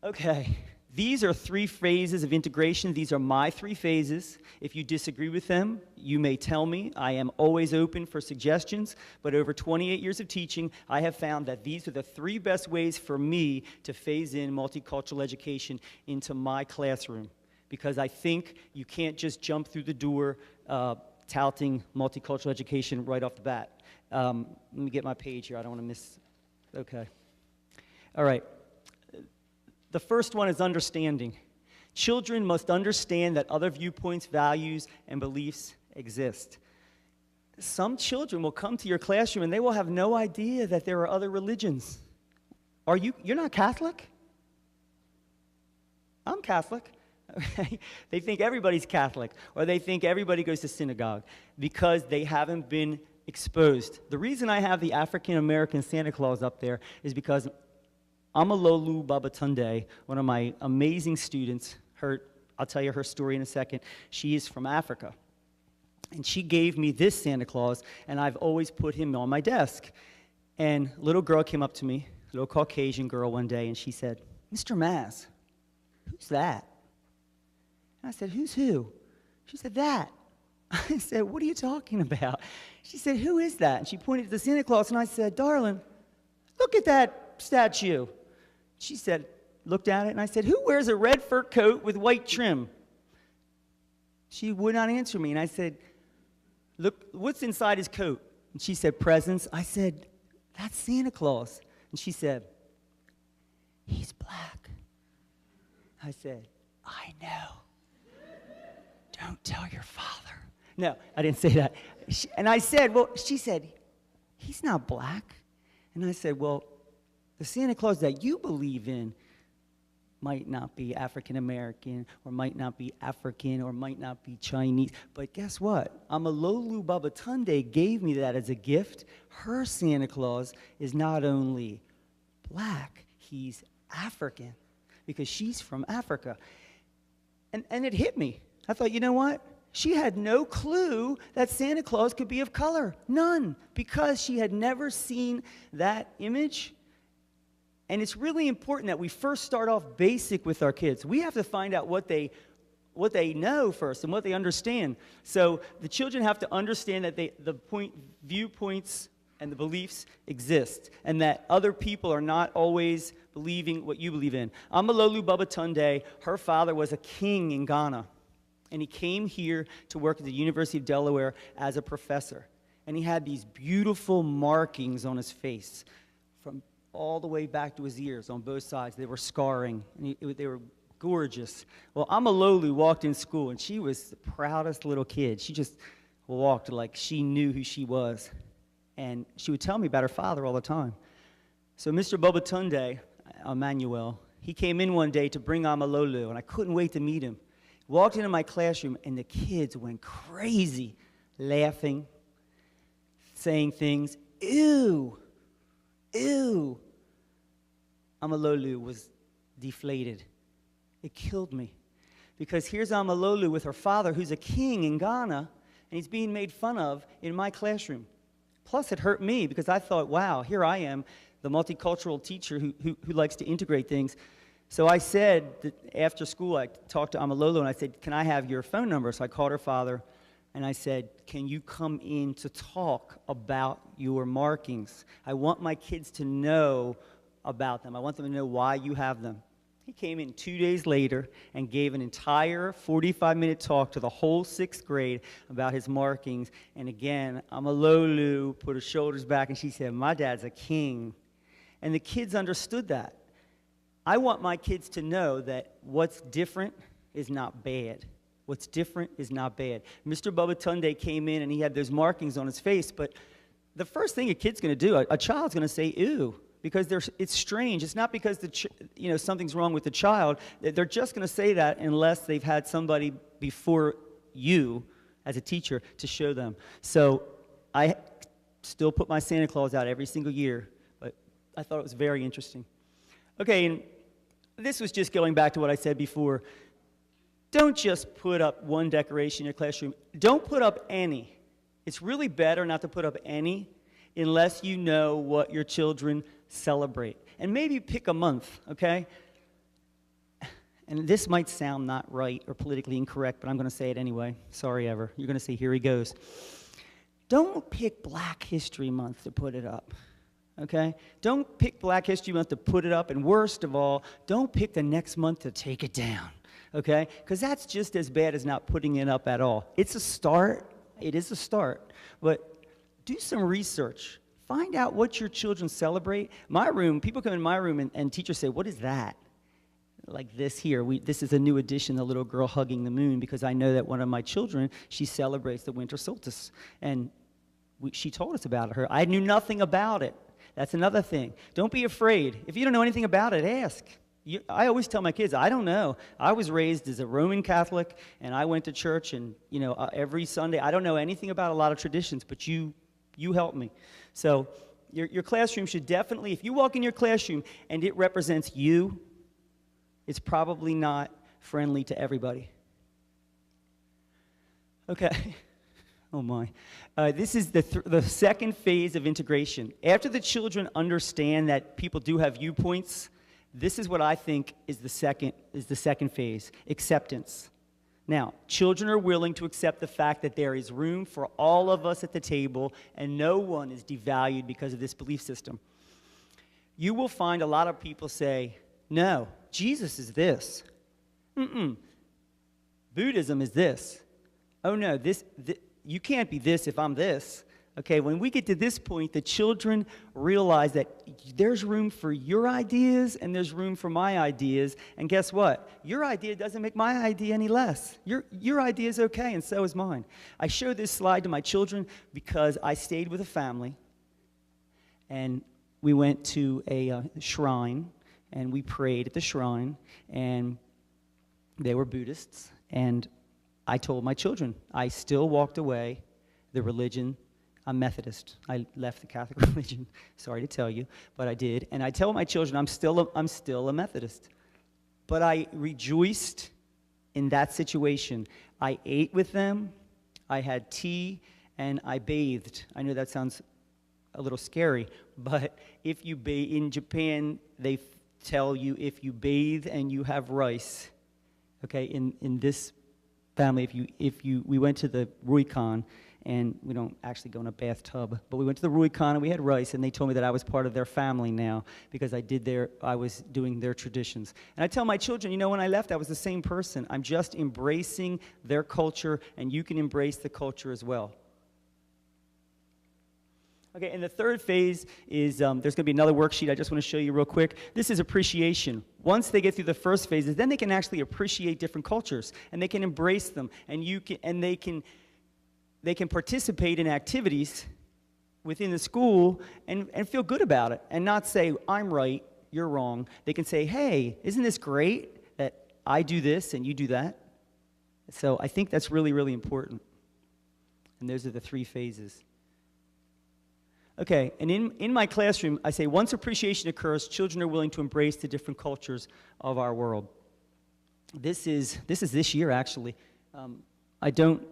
Okay, these are 3 phases of integration. These are my 3 phases. If you disagree with them, you may tell me. I am always open for suggestions, but over 28 years of teaching, I have found that these are the 3 best ways for me to phase in multicultural education into my classroom, because I think you can't just jump through the door touting multicultural education right off the bat. Let me get my page here. I don't want to miss. Okay. All right. The first one is understanding. Children must understand that other viewpoints, values, and beliefs exist. Some children will come to your classroom and they will have no idea that there are other religions. You're not Catholic? I'm Catholic. They think everybody's Catholic, or they think everybody goes to synagogue because they haven't been exposed. The reason I have the African American Santa Claus up there is because Amalolu Babatunde, one of my amazing students, I'll tell you her story in a second. She is from Africa. And she gave me this Santa Claus, and I've always put him on my desk. And a little girl came up to me, a little Caucasian girl one day, and she said, "Mr. Maz, who's that?" And I said, "Who's who?" She said, "That." I said, "What are you talking about?" She said, "Who is that?" And she pointed to Santa Claus, and I said, "Darling, look at that statue." She said, looked at it, and I said, "Who wears a red fur coat with white trim?" She would not answer me, and I said, "Look, what's inside his coat?" And she said, "Presents." I said, "That's Santa Claus." And she said, "He's black." I said, "I know. Don't tell your father." No, I didn't say that. And I said, she said, "He's not black." And I said, "Well, the Santa Claus that you believe in might not be African American, or might not be African, or might not be Chinese. But guess what? Amalolu Babatunde gave me that as a gift. Her Santa Claus is not only black, he's African, because she's from Africa." And it hit me. I thought, you know what? She had no clue that Santa Claus could be of color. None. Because she had never seen that image. And it's really important that we first start off basic with our kids. We have to find out what they know first and what they understand. So the children have to understand that viewpoints and the beliefs exist, and that other people are not always believing what you believe in. Amalolu Babatunde, her father was a king in Ghana, and he came here to work at the University of Delaware as a professor. And he had these beautiful markings on his face from all the way back to his ears on both sides. They were scarring, and they were gorgeous. Well, Amalolu walked in school, and she was the proudest little kid. She just walked like she knew who she was. And she would tell me about her father all the time. So Mr. Babatunde, Emmanuel, he came in one day to bring Amalolu, and I couldn't wait to meet him. Walked into my classroom, and the kids went crazy, laughing, saying things. Ew, ew. Amalolu was deflated. It killed me. Because here's Amalolu with her father, who's a king in Ghana, and he's being made fun of in my classroom. Plus, it hurt me because I thought, wow, here I am, the multicultural teacher who likes to integrate things. So I said that after school, I talked to Amalolu, and I said, "Can I have your phone number?" So I called her father, and I said, "Can you come in to talk about your markings? I want my kids to know about them. I want them to know why you have them." He came in 2 days later and gave an entire 45-minute talk to the whole 6th grade about his markings. And again, Amalolu put her shoulders back, and she said, "My dad's a king." And the kids understood that. I want my kids to know that what's different is not bad. What's different is not bad. Mr. Babatunde came in and he had those markings on his face, but the first thing a kid's going to do, a child's going to say, ew, because it's strange. It's not because something's wrong with the child. They're just going to say that unless they've had somebody before you as a teacher to show them. So I still put my Santa Claus out every single year, but I thought it was very interesting. Okay, and this was just going back to what I said before. Don't just put up one decoration in your classroom. Don't put up any. It's really better not to put up any unless you know what your children celebrate. And maybe pick a month, okay? And this might sound not right or politically incorrect, but I'm going to say it anyway. Sorry, Ever. You're going to say, here he goes. Don't pick Black History Month to put it up, okay? Don't pick Black History Month to put it up, and worst of all, don't pick the next month to take it down, okay? Because that's just as bad as not putting it up at all. It's a start. It is a start, but do some research. Find out what your children celebrate. My room, people come in my room and teachers say, what is that? Like this here, this is a new addition, the little girl hugging the moon, because I know that one of my children, she celebrates the winter solstice, and she told us about her. I knew nothing about it. That's another thing. Don't be afraid. If you don't know anything about it, ask. I always tell my kids, I don't know. I was raised as a Roman Catholic, and I went to church, and every Sunday. I don't know anything about a lot of traditions, but you help me. So your classroom should definitely, if you walk in your classroom and it represents you, it's probably not friendly to everybody. Okay. Oh my. This is the second phase of integration. After the children understand that people do have viewpoints, this is what I think is the second phase, acceptance. Now, children are willing to accept the fact that there is room for all of us at the table and no one is devalued because of this belief system. You will find a lot of people say, no, Jesus is this. Buddhism is this. Oh no, you can't be this if I'm this. Okay, when we get to this point, the children realize that there's room for your ideas and there's room for my ideas. And guess what? Your idea doesn't make my idea any less. Your idea is okay, and so is mine. I show this slide to my children because I stayed with a family, and we went to a shrine, and we prayed at the shrine, and they were Buddhists. And I told my children, I still walked away the religion. I'm Methodist. I left the Catholic religion. Sorry to tell you, but I did. And I tell my children, I'm still a Methodist. But I rejoiced in that situation. I ate with them, I had tea, and I bathed. I know that sounds a little scary, but if you bathe in Japan, they tell you if you bathe and you have rice. Okay, in this family, we went to the Ruikan. And we don't actually go in a bathtub, but we went to the Ruikan and we had rice, and they told me that I was part of their family now because I was doing their traditions. And I tell my children, when I left, I was the same person. I'm just embracing their culture, and you can embrace the culture as well. Okay, and the third phase is, there's going to be another worksheet I just want to show you real quick. This is appreciation. Once they get through the first phases, then they can actually appreciate different cultures, and they can embrace them, and they can participate in activities within the school and feel good about it and not say, I'm right, you're wrong. They can say, hey, isn't this great that I do this and you do that? So I think that's really, really important. And those are the three phases. Okay, and in my classroom, I say once appreciation occurs, children are willing to embrace the different cultures of our world. This is this year, actually. I don't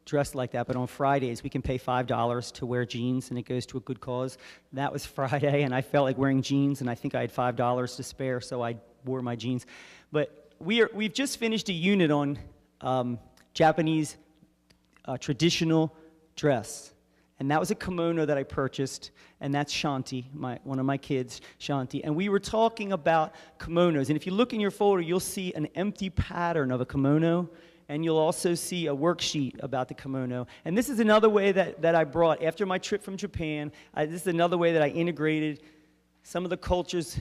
dressed like that, but on Fridays we can pay $5 to wear jeans, and it goes to a good cause. That was Friday, and I felt like wearing jeans, and I think I had $5 to spare, so I wore my jeans. But we've just finished a unit on Japanese traditional dress, and that was a kimono that I purchased, and that's Shanti, one of my kids, Shanti, and we were talking about kimonos. And if you look in your folder, you'll see an empty pattern of a kimono, and you'll also see a worksheet about the kimono. And this is another way that I brought, after my trip from Japan, this is another way that I integrated some of the cultures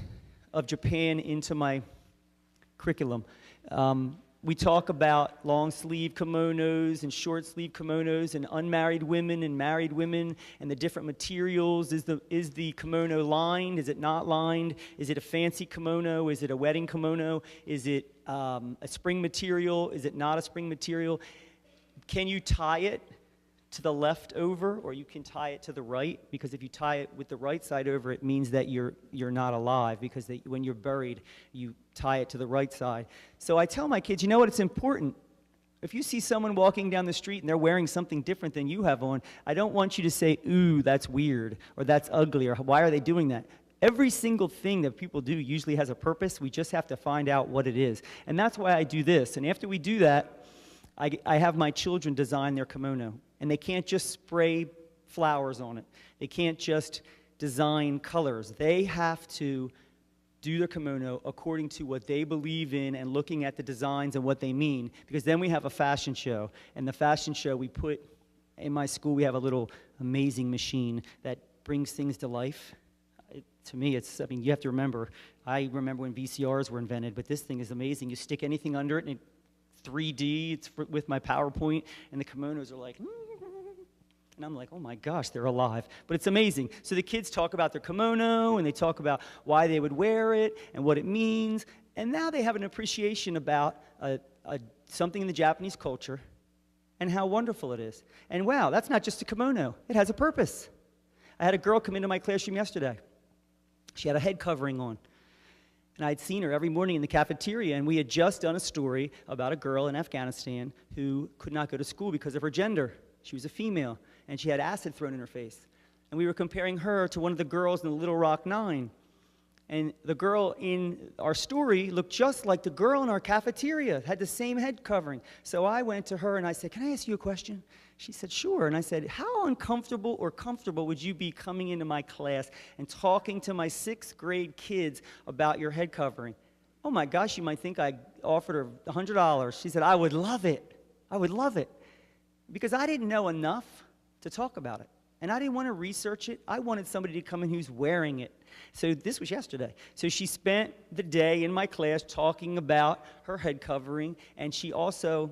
of Japan into my curriculum. we talk about long sleeve kimonos and short sleeve kimonos and unmarried women and married women and the different materials. Is the kimono lined? Is it not lined? Is it a fancy kimono? Is it a wedding kimono? Is it a spring material? Is it not a spring material? Can you tie it to the left over, or you can tie it to the right? Because if you tie it with the right side over, it means that you're not alive, because when you're buried, you tie it to the right side. So I tell my kids, you know what, it's important. If you see someone walking down the street and they're wearing something different than you have on, I don't want you to say, ooh, that's weird, or that's ugly, or why are they doing that? Every single thing that people do usually has a purpose. We just have to find out what it is. And that's why I do this. And after we do that, I have my children design their kimono. And they can't just spray flowers on it. They can't just design colors. They have to do their kimono according to what they believe in and looking at the designs and what they mean. Because then we have a fashion show. And the fashion show we put, in my school, we have a little amazing machine that brings things to life. To me, I mean, you have to remember, I remember when VCRs were invented, but this thing is amazing. You stick anything under it, and 3D, it's with my PowerPoint, and the kimonos are like, and I'm like, oh my gosh, they're alive. But it's amazing. So the kids talk about their kimono, and they talk about why they would wear it and what it means. And now they have an appreciation about something in the Japanese culture and how wonderful it is. And wow, that's not just a kimono. It has a purpose. I had a girl come into my classroom yesterday. She had a head covering on. And I'd seen her every morning in the cafeteria, and we had just done a story about a girl in Afghanistan who could not go to school because of her gender. She was a female, and she had acid thrown in her face. And we were comparing her to one of the girls in the Little Rock Nine. And the girl in our story looked just like the girl in our cafeteria, had the same head covering. So I went to her and I said, can I ask you a question? She said, sure. And I said, how uncomfortable or comfortable would you be coming into my class and talking to my 6th grade kids about your head covering? Oh my gosh, you might think I offered her $100. She said, I would love it. I would love it. Because I didn't know enough to talk about it. And I didn't want to research it. I wanted somebody to come in who's wearing it. So this was yesterday. So she spent the day in my class talking about her head covering, and she also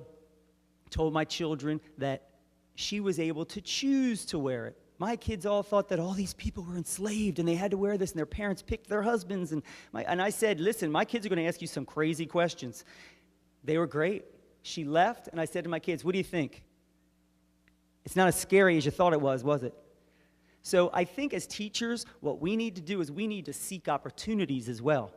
told my children that she was able to choose to wear it. My kids all thought that all these people were enslaved and they had to wear this, and their parents picked their husbands. And I said, listen, my kids are going to ask you some crazy questions. They were great. She left, and I said to my kids, what do you think? It's not as scary as you thought it was it? So I think as teachers, what we need to do is we need to seek opportunities as well.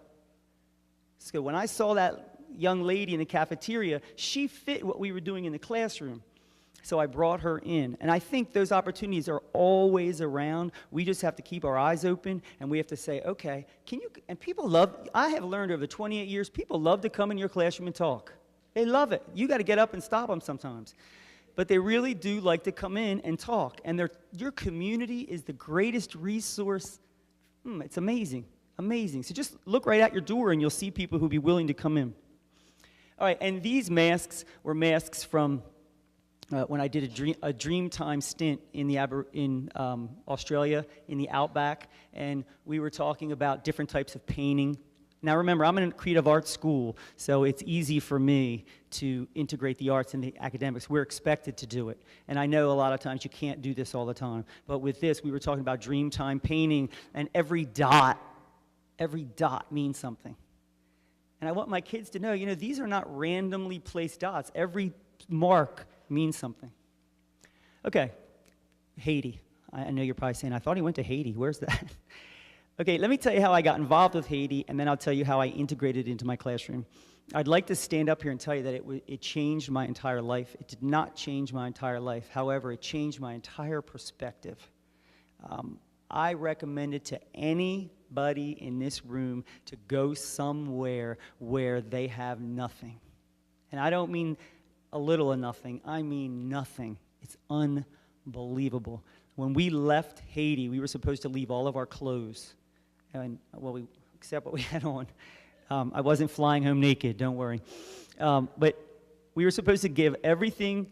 So when I saw that young lady in the cafeteria, she fit what we were doing in the classroom. So I brought her in. And I think those opportunities are always around. We just have to keep our eyes open, and we have to say, okay, and people love, I have learned over the 28 years, people love to come in your classroom and talk. They love it. You got to get up and stop them sometimes. But they really do like to come in and talk. And your community is the greatest resource. It's amazing, amazing. So just look right out your door and you'll see people who'll be willing to come in. All right, and these masks were masks from when I did a Dreamtime stint in Australia, in the outback. And we were talking about different types of painting. Now remember, I'm in a creative arts school, so it's easy for me to integrate the arts and the academics. We're expected to do it. And I know a lot of times you can't do this all the time. But with this, we were talking about Dreamtime painting, and every dot means something. And I want my kids to know, these are not randomly placed dots. Every mark means something. Okay, Haiti. I know you're probably saying, I thought he went to Haiti. Where's that? Okay, let me tell you how I got involved with Haiti, and then I'll tell you how I integrated it into my classroom. I'd like to stand up here and tell you that it changed my entire life. It did not change my entire life. However, it changed my entire perspective. I recommend it to anybody in this room to go somewhere where they have nothing. And I don't mean a little of nothing. I mean nothing. It's unbelievable. When we left Haiti, we were supposed to leave all of our clothes. Except what we had on. I wasn't flying home naked, don't worry. But we were supposed to give everything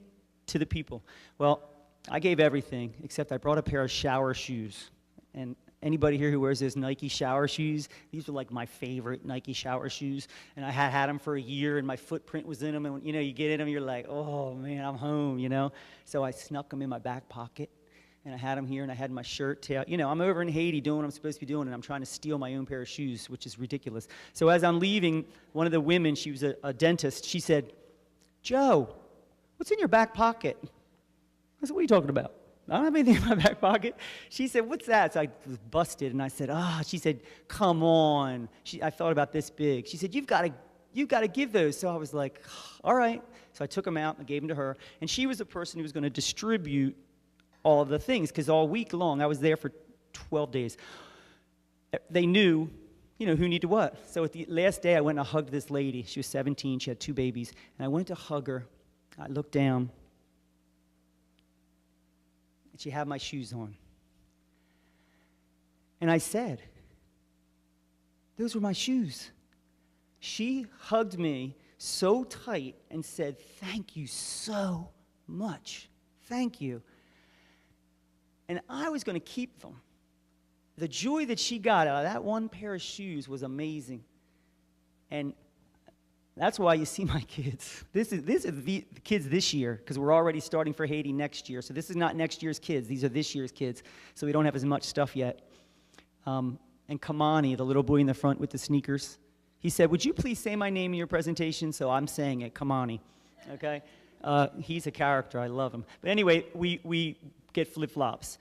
to the people. Well, I gave everything, except I brought a pair of shower shoes. And anybody here who wears those Nike shower shoes, these were like my favorite Nike shower shoes. And I had them for a year, and my footprint was in them. And, you know, you get in them, you're like, oh, man, I'm home, you know. So I snuck them in my back pocket, and I had them here, and I had my shirt tail. You know, I'm over in Haiti doing what I'm supposed to be doing, and I'm trying to steal my own pair of shoes, which is ridiculous. So as I'm leaving, one of the women, she was a dentist, she said, Joe, what's in your back pocket? I said, what are you talking about? I don't have anything in my back pocket. She said, what's that? So I was busted, and I said, she said, come on. I thought about this big. She said, you've got to give those. So I was like, all right. So I took them out and gave them to her, and she was the person who was going to distribute all of the things, because all week long, I was there for 12 days. They knew, you know, who needed what. So at the last day, I went and I hugged this lady. She was 17. She had 2 babies, and I went to hug her. I looked down, and she had my shoes on. And I said, those were my shoes. She hugged me so tight and said, thank you so much. Thank you. And I was going to keep them. The joy that she got out of that one pair of shoes was amazing. And that's why you see my kids. This is the kids this year, because we're already starting for Haiti next year. So this is not next year's kids. These are this year's kids. So we don't have as much stuff yet. And Kamani, the little boy in the front with the sneakers, he said, would you please say my name in your presentation? So I'm saying it, Kamani. Okay? He's a character. I love him. But anyway, we get flip-flops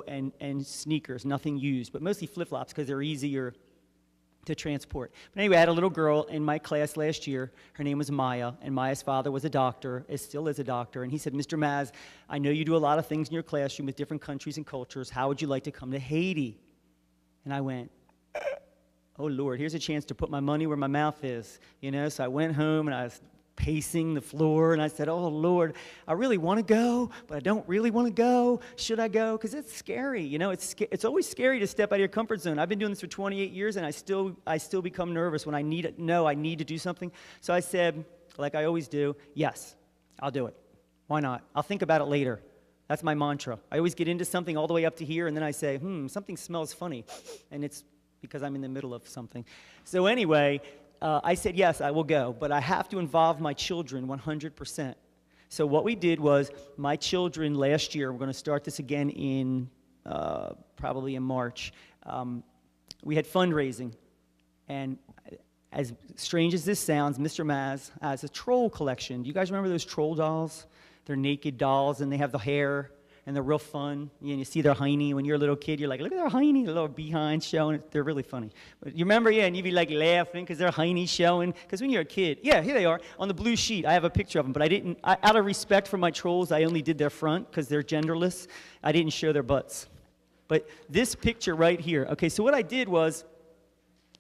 and sneakers, nothing used, but mostly flip-flops because they're easier to transport. But anyway, I had a little girl in my class last year. Her name was Maya, and Maya's father was a doctor, still is a doctor, and he said, Mr. Maz, I know you do a lot of things in your classroom with different countries and cultures. How would you like to come to Haiti? And I went, oh, Lord, here's a chance to put my money where my mouth is, you know? So I went home, and I was pacing the floor, and I said, oh, Lord, I really want to go, but I don't really want to go. Should I go? Because it's scary, you know? It's always scary to step out of your comfort zone. I've been doing this for 28 years, and I still become nervous when I need to do something. So I said, like I always do, yes, I'll do it. Why not? I'll think about it later. That's my mantra. I always get into something all the way up to here, and then I say, something smells funny, and it's because I'm in the middle of something. So anyway, I said, yes, I will go, but I have to involve my children 100%. So what we did was, my children last year, we're going to start this again in probably in March, we had fundraising, and as strange as this sounds, Mr. Maz has a troll collection. Do you guys remember those troll dolls? They're naked dolls, and they have the hair, and they're real fun. You see their hiney. When you're a little kid, you're like, look at their hiney, the little behind showing. They're really funny. But you remember, and you'd be like laughing because their hiney showing. Because when you're a kid, here they are on the blue sheet. I have a picture of them, but out of respect for my trolls, I only did their front because they're genderless. I didn't show their butts. But this picture right here. Okay, so what I did was,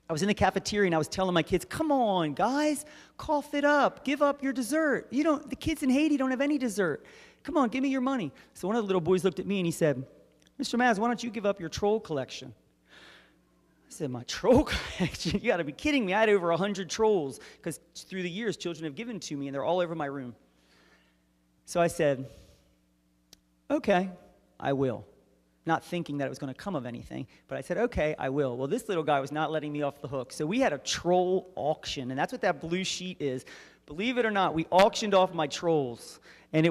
I was in the cafeteria and I was telling my kids, come on, guys, cough it up, give up your dessert. The kids in Haiti don't have any dessert. Come on, give me your money. So one of the little boys looked at me and he said, Mr. Maz, why don't you give up your troll collection? I said, my troll collection? You got to be kidding me. I had over 100 trolls because through the years, children have given to me and they're all over my room. So I said, okay, I will. Not thinking that it was going to come of anything, but I said, okay, I will. Well, this little guy was not letting me off the hook. So we had a troll auction, and that's what that blue sheet is. Believe it or not, we auctioned off my trolls. And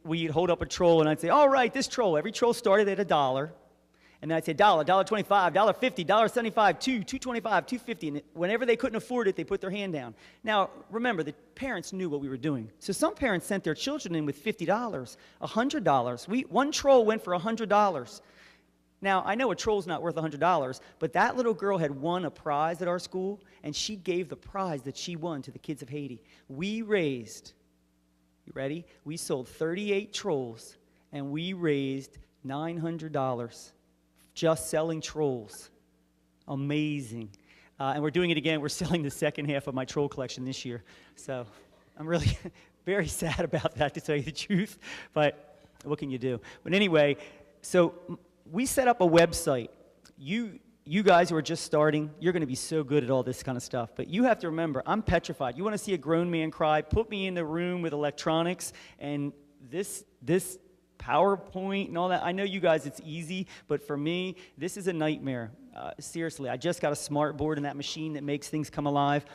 we'd hold up a troll, and I'd say, all right, this troll. Every troll started at $1. And then I'd say $1, $1.25, $1.50, $1.75, $2, $2.25, $2.50. And whenever they couldn't afford it, they put their hand down. Now, remember, the parents knew what we were doing. So some parents sent their children in with $50, $100. One troll went for $100. Now, I know a troll's not worth $100, but that little girl had won a prize at our school, and she gave the prize that she won to the kids of Haiti. We raised, you ready? We sold 38 trolls, and we raised $900 just selling trolls. Amazing. And we're doing it again. We're selling the second half of my troll collection this year. So I'm really very sad about that, to tell you the truth, but what can you do? But anyway, so we set up a website. You guys who are just starting, you're going to be so good at all this kind of stuff. But you have to remember, I'm petrified. You want to see a grown man cry? Put me in the room with electronics, and this PowerPoint and all that. I know you guys, it's easy, but for me, this is a nightmare. Seriously, I just got a smart board and that machine that makes things come alive,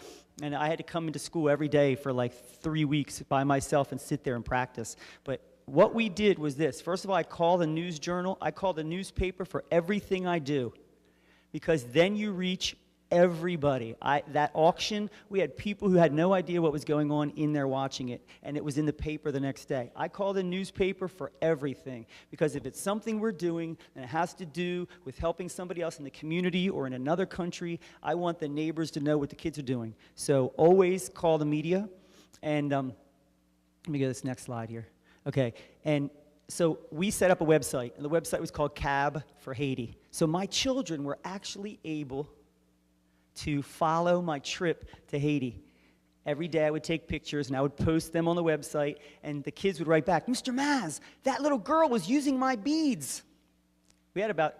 and I had to come into school every day for like 3 weeks by myself and sit there and practice. But what we did was this. First of all, I call the news journal. I call the newspaper for everything I do, because then you reach everybody. That auction, we had people who had no idea what was going on in there watching it, and it was in the paper the next day. I call the newspaper for everything, because if it's something we're doing and it has to do with helping somebody else in the community or in another country, I want the neighbors to know what the kids are doing. So always call the media. And let me go to this next slide here. Okay, and so we set up a website, and the website was called Cab for Haiti. So my children were actually able to follow my trip to Haiti. Every day I would take pictures and I would post them on the website, and the kids would write back, "Mr. Maz, that little girl was using my beads." We had about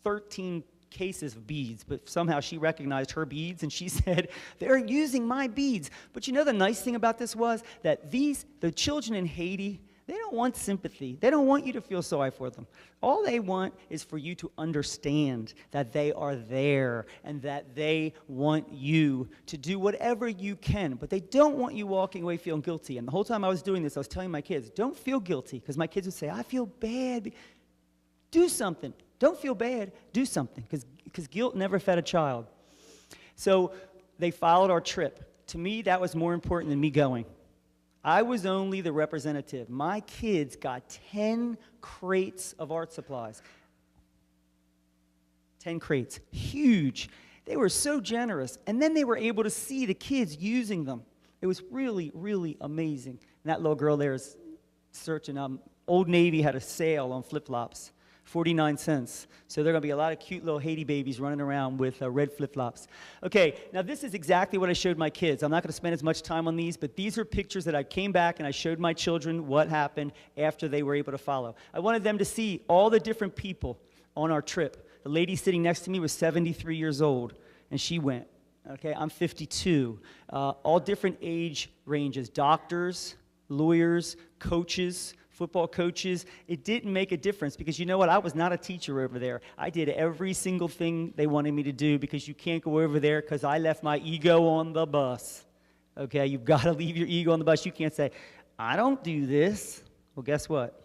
13 cases of beads, but somehow she recognized her beads and she said, "They're using my beads." But you know the nice thing about this was that the children in Haiti, they don't want sympathy. They don't want you to feel sorry for them. All they want is for you to understand that they are there and that they want you to do whatever you can. But they don't want you walking away feeling guilty. And the whole time I was doing this, I was telling my kids, don't feel guilty, because my kids would say, "I feel bad." Do something. Don't feel bad. Do something, because guilt never fed a child. So they followed our trip. To me, that was more important than me going. I was only the representative. My kids got 10 crates of art supplies. 10 crates. Huge. They were so generous. And then they were able to see the kids using them. It was really, really amazing. And that little girl there is searching. Old Navy had a sale on flip-flops. 49 cents. So there are going to be a lot of cute little Haiti babies running around with red flip-flops. Okay, now this is exactly what I showed my kids. I'm not going to spend as much time on these, but these are pictures that I came back and I showed my children what happened after they were able to follow. I wanted them to see all the different people on our trip. The lady sitting next to me was 73 years old, and she went. Okay, I'm 52. All different age ranges, doctors, lawyers, coaches, football coaches. It didn't make a difference, because you know what? I was not a teacher over there. I did every single thing they wanted me to do, because you can't go over there because I left my ego on the bus. Okay, you've got to leave your ego on the bus. You can't say, "I don't do this." Well, guess what?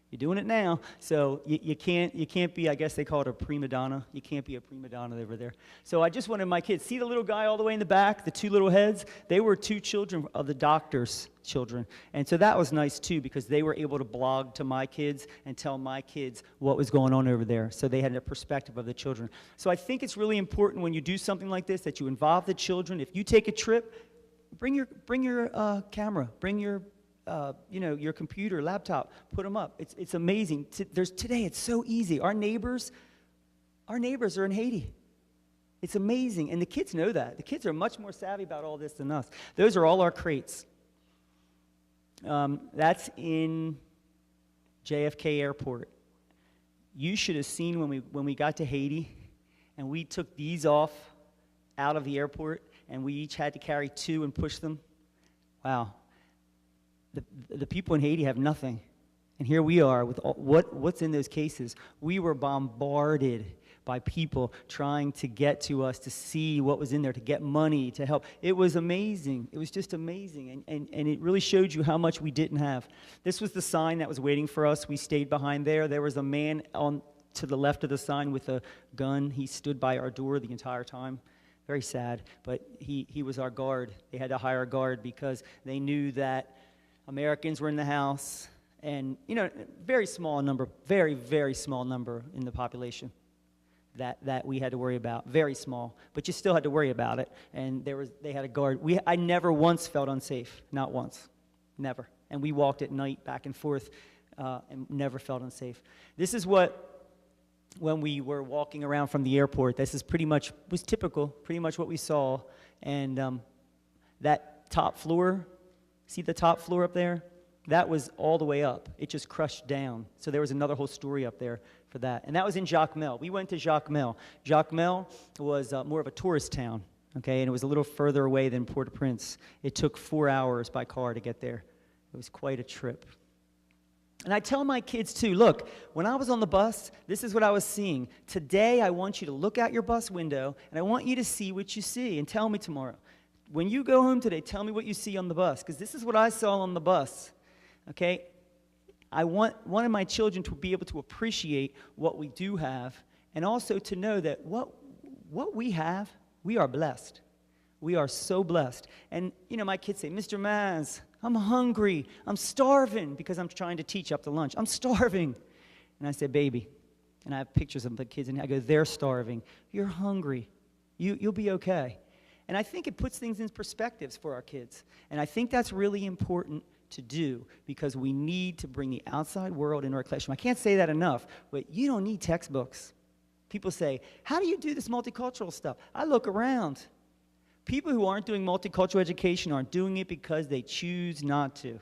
You're doing it now. So you can't be, I guess they call it a prima donna. You can't be a prima donna over there. So I just wanted my kids, see the little guy all the way in the back, the two little heads? They were two children of the doctor's children. And so that was nice too, because they were able to blog to my kids and tell my kids what was going on over there. So they had a perspective of the children. So I think it's really important when you do something like this that you involve the children. If you take a trip, bring your camera, bring your your computer, laptop, put them up. It's amazing. Today, it's so easy. Our neighbors are in Haiti. It's amazing, and the kids know that. The kids are much more savvy about all this than us. Those are all our crates. That's in JFK Airport. You should have seen when we got to Haiti, and we took these off out of the airport, and we each had to carry 2 and push them. Wow. The people in Haiti have nothing. And here we are with what's in those cases. We were bombarded by people trying to get to us to see what was in there, to get money, to help. It was amazing. It was just amazing. And it really showed you how much we didn't have. This was the sign that was waiting for us. We stayed behind there. There was a man to the left of the sign with a gun. He stood by our door the entire time. Very sad. But he was our guard. They had to hire a guard because they knew that Americans were in the house, and very small number, very, very small number in the population that we had to worry about. Very small, but you still had to worry about it. And they had a guard. I never once felt unsafe, not once, never. And we walked at night back and forth, and never felt unsafe. This is when we were walking around from the airport. This is was typical, pretty much what we saw. And that top floor. See the top floor up there? That was all the way up. It just crushed down. So there was another whole story up there for that. And that was in Jacmel. We went to Jacmel. Jacmel was more of a tourist town, okay? And it was a little further away than Port-au-Prince. It took 4 hours by car to get there. It was quite a trip. And I tell my kids too, look, when I was on the bus, this is what I was seeing. Today, I want you to look out your bus window, and I want you to see what you see, and tell me tomorrow. When you go home today, tell me what you see on the bus, because this is what I saw on the bus, okay? I want one of my children to be able to appreciate what we do have, and also to know that what we have, we are blessed. We are so blessed. And, you know, my kids say, Mr. Maz, I'm hungry. I'm starving, because I'm trying to teach up to lunch. I'm starving. And I say, baby, and I have pictures of the kids, and I go, they're starving. You're hungry. You'll be okay. And I think it puts things in perspectives for our kids. And I think that's really important to do, because we need to bring the outside world into our classroom. I can't say that enough, but you don't need textbooks. People say, how do you do this multicultural stuff? I look around. People who aren't doing multicultural education aren't doing it because they choose not to.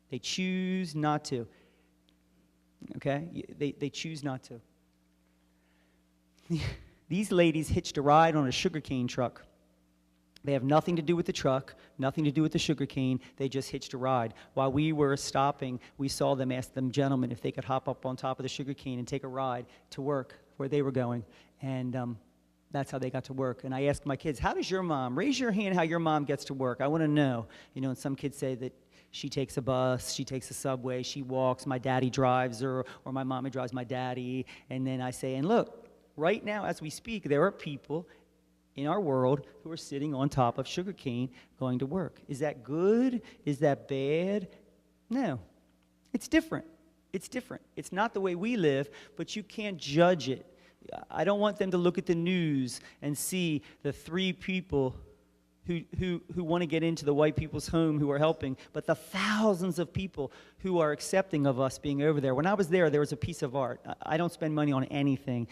They choose not to. Okay? They choose not to. These ladies hitched a ride on a sugarcane truck. They have nothing to do with the truck, nothing to do with the sugarcane. They just hitched a ride. While we were stopping, we saw them ask them gentlemen if they could hop up on top of the sugarcane and take a ride to work where they were going. And that's how they got to work. And I asked my kids, how does your mom, raise your hand how your mom gets to work. I want to know. You know, and some kids say that she takes a bus, she takes a subway, she walks, my daddy drives her, or my mommy drives my daddy. And then I say, and look, right now as we speak, there are people in our world who are sitting on top of sugarcane going to work. Is that good? Is that bad? No. It's different. It's different. It's not the way we live, but you can't judge it. I don't want them to look at the news and see the 3 people who want to get into the white people's home who are helping, but the thousands of people who are accepting of us being over there. When I was there was a piece of art. I don't spend money on anything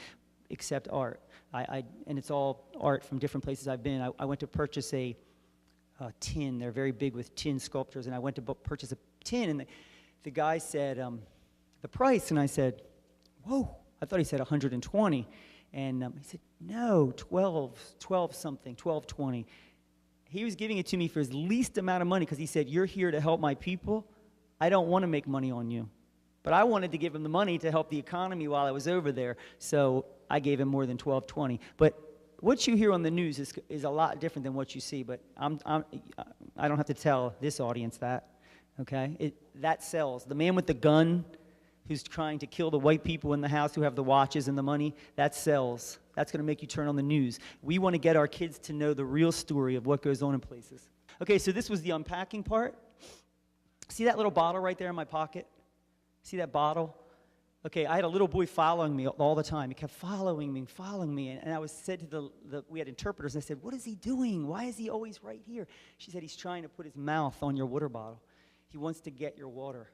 except art. And it's all art from different places I've been. I went to purchase a tin. They're very big with tin sculptures, and I went to purchase a tin, and the guy said the price, and I said, whoa. I thought he said 120, and he said, no, 12 something, 12.20. He was giving it to me for his least amount of money, because he said, you're here to help my people. I don't want to make money on you. But I wanted to give him the money to help the economy while I was over there, so I gave him more than 12.20. But what you hear on the news is a lot different than what you see, but I don't have to tell this audience that, okay? That sells. The man with the gun who's trying to kill the white people in the house who have the watches and the money, that sells. That's going to make you turn on the news. We want to get our kids to know the real story of what goes on in places. Okay, so this was the unpacking part. See that little bottle right there in my pocket? See that bottle? Okay, I had a little boy following me all the time. He kept following me, and I said to we had interpreters, and I said, what is he doing? Why is he always right here? She said, he's trying to put his mouth on your water bottle. He wants to get your water.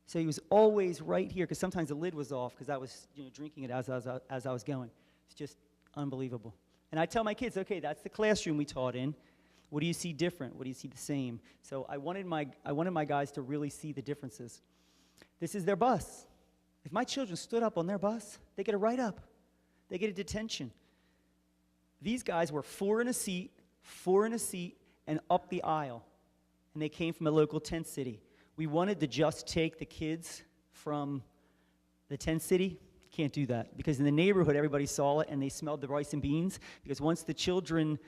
So he was always right here, because sometimes the lid was off because I was drinking it as I was going. It's just unbelievable. And I tell my kids, okay, that's the classroom we taught in. What do you see different? What do you see the same? So I wanted my guys to really see the differences. This is their bus. If my children stood up on their bus, they get a write-up. They get a detention. These guys were 4 in a seat, and up the aisle. And they came from a local tent city. We wanted to just take the kids from the tent city. Can't do that, because in the neighborhood, everybody saw it, and they smelled the rice and beans, because once the children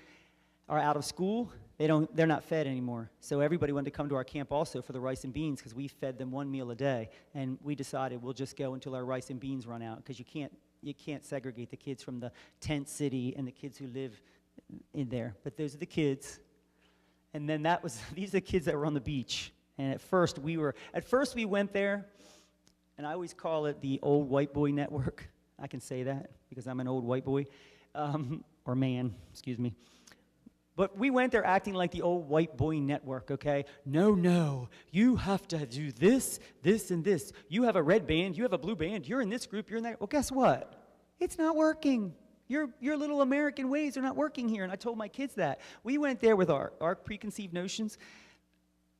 are out of school, they're not fed anymore. So everybody wanted to come to our camp also for the rice and beans, because we fed them 1 meal a day. And we decided we'll just go until our rice and beans run out, because you can't segregate the kids from the tent city and the kids who live in there. But those are the kids. And then these are the kids that were on the beach. And at first we went there, and I always call it the old white boy network. I can say that because I'm an old white boy, or man, excuse me. But we went there acting like the old white boy network, okay? No, you have to do this, this, and this. You have a red band, you have a blue band, you're in this group, you're in that. Well, guess what? It's not working. Your little American ways are not working here, and I told my kids that. We went there with our preconceived notions.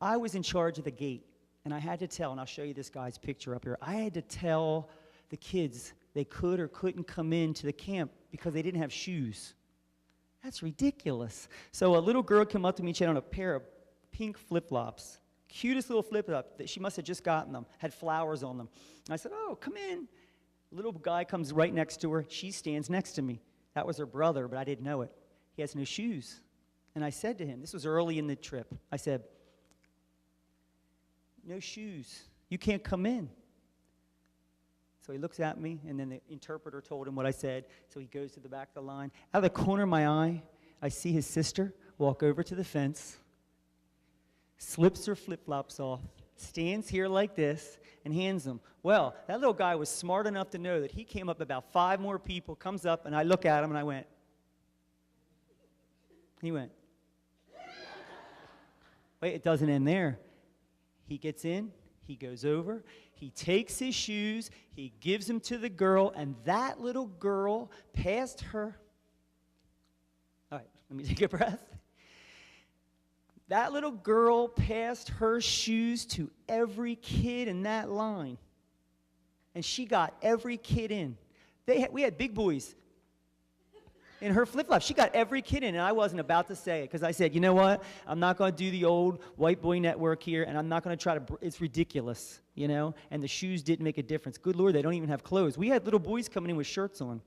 I was in charge of the gate, and I had to tell, and I'll show you this guy's picture up here. I had to tell the kids they could or couldn't come into the camp because they didn't have shoes. That's ridiculous. So a little girl came up to me, she had on a pair of pink flip-flops, Cutest little flip-flop that she must have just gotten them, had flowers on them. And I said, oh, come in. Little guy comes right next to her. She stands next to me. That was her brother, but I didn't know it. He has no shoes. And I said to him, this was early in the trip, I said, no shoes. You can't come in. So he looks at me, and then the interpreter told him what I said. So he goes to the back of the line. Out of the corner of my eye, I see his sister walk over to the fence, slips her flip-flops off, stands here like this, and hands them. Well, that little guy was smart enough to know that he came up about 5 more people, comes up, and I look at him, and I went. He went. Wait, it doesn't end there. He gets in, he goes over, he takes his shoes, he gives them to the girl, and that little girl passed her. All right, let me take a breath. That little girl passed her shoes to every kid in that line. And she got every kid in. We had big boys in her flip-flops. She got every kid in, and I wasn't about to say it because I said, you know what? I'm not going to do the old white boy network here, and I'm not going to try to, it's ridiculous, you know? And the shoes didn't make a difference. Good Lord, they don't even have clothes. We had little boys coming in with shirts on.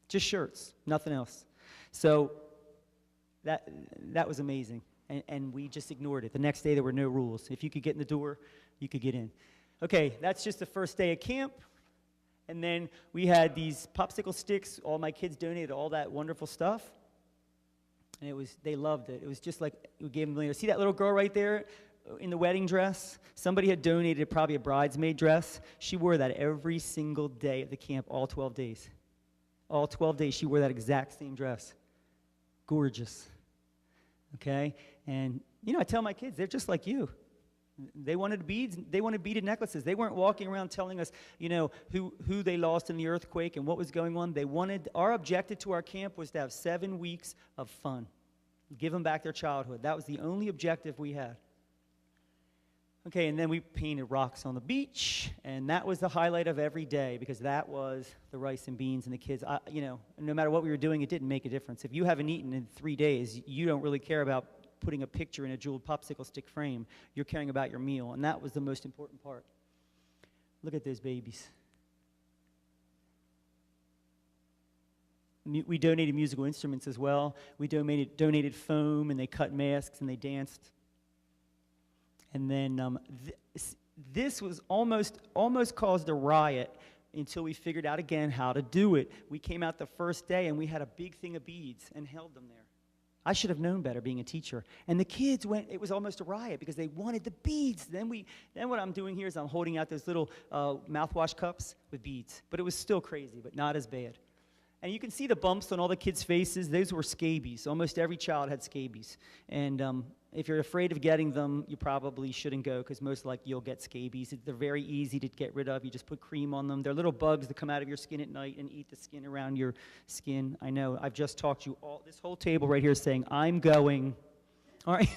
Just shirts, nothing else. So that was amazing. And we just ignored it. The next day, there were no rules. If you could get in the door, you could get in. Okay, that's just the first day of camp. And then we had these popsicle sticks. All my kids donated all that wonderful stuff. And they loved it. It was just like we gave them later. See that little girl right there in the wedding dress? Somebody had donated probably a bridesmaid dress. She wore that every single day at the camp, all 12 days. All 12 days, she wore that exact same dress. Gorgeous. Okay? And, you know, I tell my kids, they're just like you. They wanted beads. They wanted beaded necklaces. They weren't walking around telling us, you know, who they lost in the earthquake and what was going on. Our objective to our camp was to have 7 weeks of fun. Give them back their childhood. That was the only objective we had. Okay, and then we painted rocks on the beach, and that was the highlight of every day because that was the rice and beans and the kids. You know, no matter what we were doing, it didn't make a difference. If you haven't eaten in 3 days, you don't really care about putting a picture in a jeweled popsicle stick frame. You're caring about your meal, and that was the most important part. Look at those babies. We donated musical instruments as well. We donated foam, and they cut masks, and they danced. And then this was almost caused a riot until we figured out again how to do it. We came out the first day, and we had a big thing of beads and held them there. I should have known better being a teacher. And the kids it was almost a riot because they wanted the beads. Then what I'm doing here is I'm holding out those little mouthwash cups with beads. But it was still crazy, but not as bad. And you can see the bumps on all the kids' faces. Those were scabies. Almost every child had scabies. And if you're afraid of getting them, you probably shouldn't go because most likely you'll get scabies. They're very easy to get rid of. You just put cream on them. They're little bugs that come out of your skin at night and eat the skin around your skin. I know. I've just talked to you all. This whole table right here saying, I'm going. All right?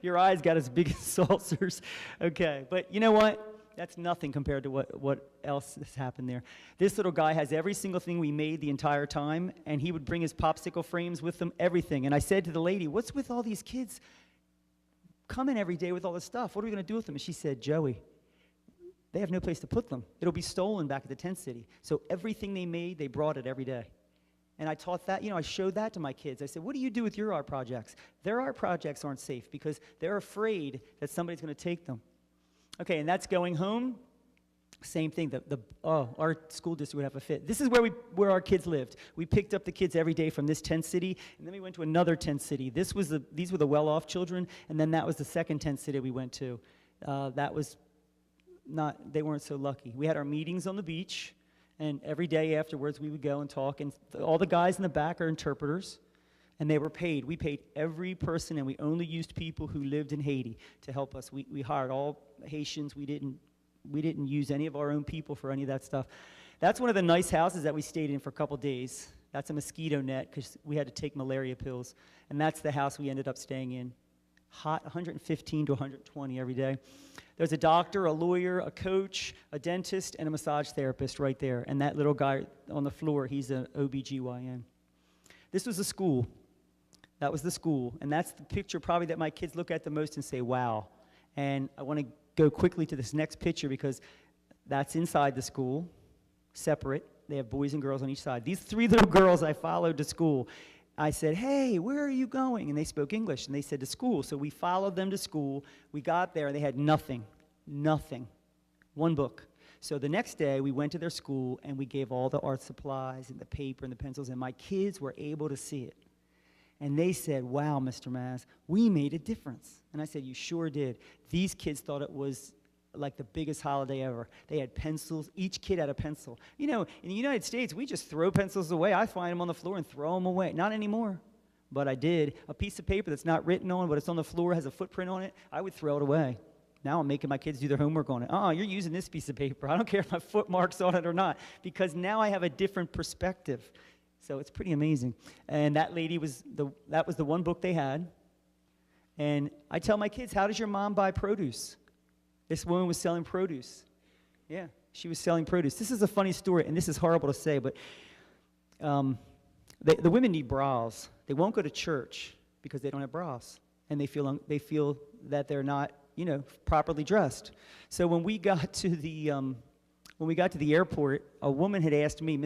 Your eyes got as big as saucers. Okay. But you know what? That's nothing compared to what else has happened there. This little guy has every single thing we made the entire time, and he would bring his popsicle frames with him, everything. And I said to the lady, what's with all these kids coming every day with all this stuff? What are we going to do with them? And she said, Joey, they have no place to put them. It'll be stolen back at the tent city. So everything they made, they brought it every day. And I taught that, I showed that to my kids. I said, what do you do with your art projects? Their art projects aren't safe because they're afraid that somebody's going to take them. Okay, and that's going home. Same thing. Our school district would have a fit. This is where our kids lived. We picked up the kids every day from this tent city, and then we went to another tent city. These were the well-off children, and then that was the second tent city we went to. They weren't so lucky. We had our meetings on the beach, and every day afterwards we would go and talk, and all the guys in the back are interpreters. And they were paid. We paid every person, and we only used people who lived in Haiti to help us. We hired all Haitians. We didn't use any of our own people for any of that stuff. That's one of the nice houses that we stayed in for a couple days. That's a mosquito net because we had to take malaria pills. And that's the house we ended up staying in. Hot, 115 to 120 every day. There's a doctor, a lawyer, a coach, a dentist, and a massage therapist right there. And that little guy on the floor, he's an OBGYN. This was a school. That was the school, and that's the picture probably that my kids look at the most and say, wow. And I want to go quickly to this next picture because that's inside the school, separate. They have boys and girls on each side. These 3 little girls I followed to school. I said, hey, where are you going? And they spoke English, and they said to school. So we followed them to school. We got there, and they had nothing, 1 book. So the next day, we went to their school, and we gave all the art supplies and the paper and the pencils, and my kids were able to see it. And they said, wow, Mr. Maz, we made a difference. And I said, you sure did. These kids thought it was like the biggest holiday ever. They had pencils. Each kid had a pencil. You know, in the United States, we just throw pencils away. I find them on the floor and throw them away. Not anymore, but I did. A piece of paper that's not written on, but it's on the floor, has a footprint on it, I would throw it away. Now I'm making my kids do their homework on it. Oh, you're using this piece of paper. I don't care if my foot mark's on it or not, because now I have a different perspective. So it's pretty amazing. And that lady that was the 1 book they had. And I tell my kids, how does your mom buy produce? This woman was selling produce. Yeah, she was selling produce. This is a funny story, and this is horrible to say, but the women need bras. They won't go to church because they don't have bras, and they feel that they're not, properly dressed. So when we got to the airport, a woman had asked me,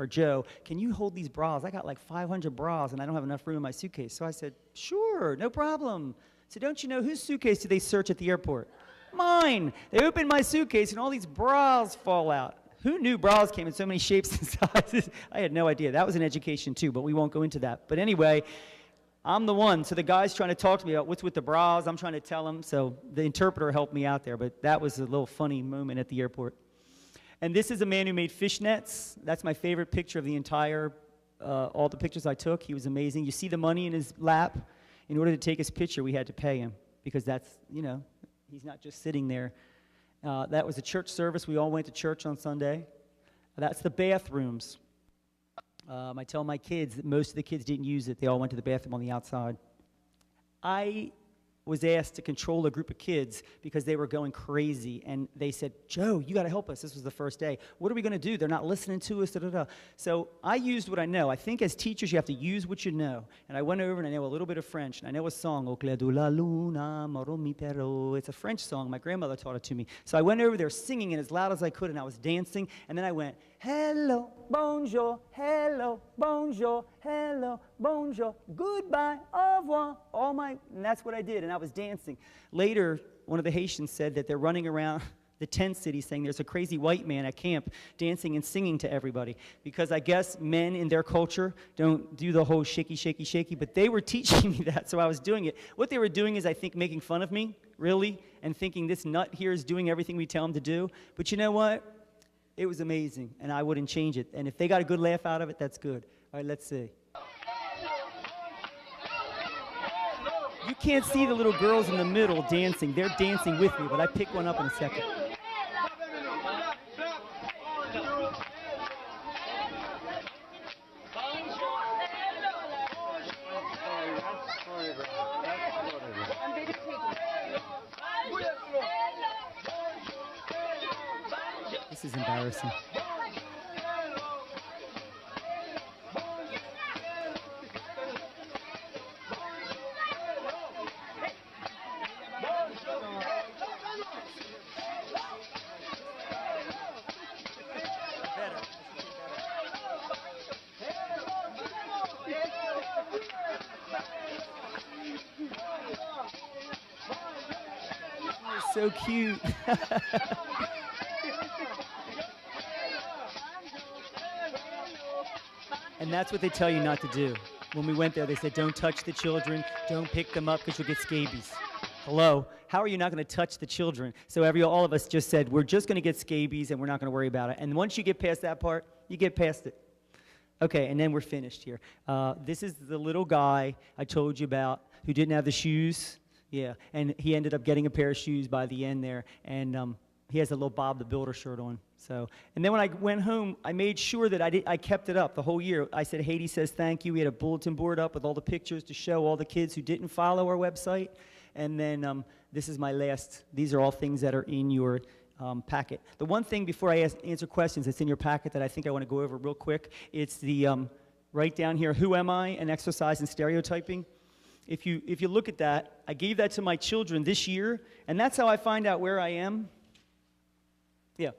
Joe, can you hold these bras? I got like 500 bras, and I don't have enough room in my suitcase. So I said, sure, no problem. So don't you know, whose suitcase do they search at the airport? Mine. They open my suitcase, and all these bras fall out. Who knew bras came in so many shapes and sizes? I had no idea. That was an education, too, but we won't go into that. But anyway, I'm the one. So the guy's trying to talk to me about what's with the bras. I'm trying to tell him. So the interpreter helped me out there, but that was a little funny moment at the airport. And this is a man who made fishnets. That's my favorite picture of the entire, all the pictures I took. He was amazing. You see the money in his lap? In order to take his picture, we had to pay him because that's, he's not just sitting there. That was a church service. We all went to church on Sunday. That's the bathrooms. I tell my kids that most of the kids didn't use it. They all went to the bathroom on the outside. I was asked to control a group of kids because they were going crazy, and they said, Joe, you got to help us. This was the first day. What are we going to do? They're not listening to us. Da, da, da. So I used what I know. I think as teachers, you have to use what you know. And I went over, and I know a little bit of French, and I know a song, Au clair de la luna, moro mi perro. It's a French song. My grandmother taught it to me. So I went over there singing it as loud as I could, and I was dancing, and then I went, hello, bonjour, hello, bonjour, hello, bonjour, goodbye, au revoir, and that's what I did, and I was dancing. Later, one of the Haitians said that they're running around the tent city saying there's a crazy white man at camp dancing and singing to everybody, because I guess men in their culture don't do the whole shaky, shaky, shaky, but they were teaching me that, so I was doing it. What they were doing is, I think, making fun of me, really, and thinking this nut here is doing everything we tell him to do, but you know what? It was amazing, and I wouldn't change it. And if they got a good laugh out of it, that's good. All right, let's see. You can't see the little girls in the middle dancing. They're dancing with me, but I pick one up in a second. This is embarrassing. So cute. And that's what they tell you not to do. When we went there, they said, don't touch the children, don't pick them up because you'll get scabies. Hello? How are you not going to touch the children? So all of us just said, we're just going to get scabies and we're not going to worry about it. And once you get past that part, you get past it. Okay, and then we're finished here. This is the little guy I told you about who didn't have the shoes. Yeah, and he ended up getting a pair of shoes by the end there, and he has a little Bob the Builder shirt on. So, and then when I went home, I made sure that I kept it up the whole year. I said, Haiti says thank you. We had a bulletin board up with all the pictures to show all the kids who didn't follow our website. And then this is my last. These are all things that are in your packet. The one thing before I answer questions that's in your packet that I think I want to go over real quick, it's the right down here, who am I, an exercise in stereotyping. if you look at that, I gave that to my children this year, and that's how I find out where I am. Yeah.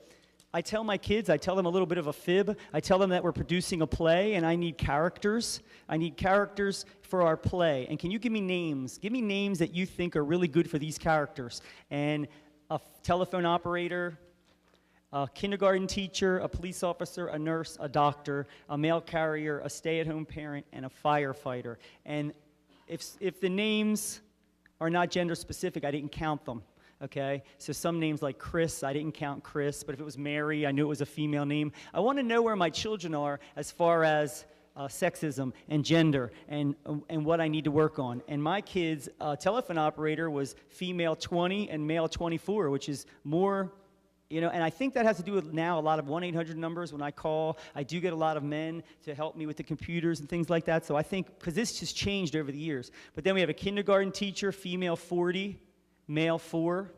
I tell my kids, I tell them a little bit of a fib. I tell them that we're producing a play and I need characters. I need characters for our play. And can you give me names? Give me names that you think are really good for these characters. And a telephone operator, a kindergarten teacher, a police officer, a nurse, a doctor, a mail carrier, a stay-at-home parent, and a firefighter. And if the names are not gender specific, I didn't count them. Okay, so some names like Chris, I didn't count Chris, but if it was Mary, I knew it was a female name. I want to know where my children are as far as sexism and gender and what I need to work on. And my kids' telephone operator was female 20 and male 24, which is more, and I think that has to do with now a lot of 1-800 numbers. When I call, I do get a lot of men to help me with the computers and things like that. So I think, because this has changed over the years. But then we have a kindergarten teacher, female 40, male 4.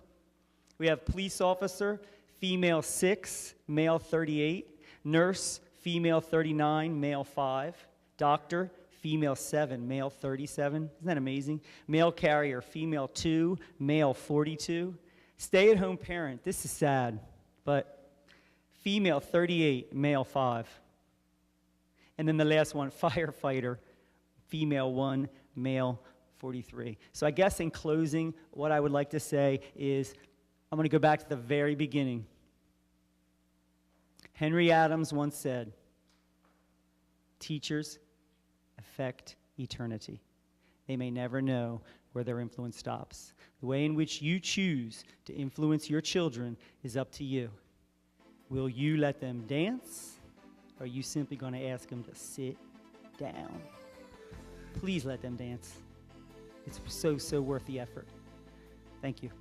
We have police officer, female 6, male 38. Nurse, female 39, male 5. Doctor, female 7, male 37. Isn't that amazing? Mail carrier, female 2, male 42. Stay-at-home parent, this is sad, but female 38, male 5. And then the last one, firefighter, female 1, male 43. So I guess in closing, what I would like to say is, I'm going to go back to the very beginning. Henry Adams once said, teachers affect eternity. They may never know where their influence stops. The way in which you choose to influence your children is up to you. Will you let them dance, or are you simply going to ask them to sit down? Please let them dance. It's so worth the effort. Thank you.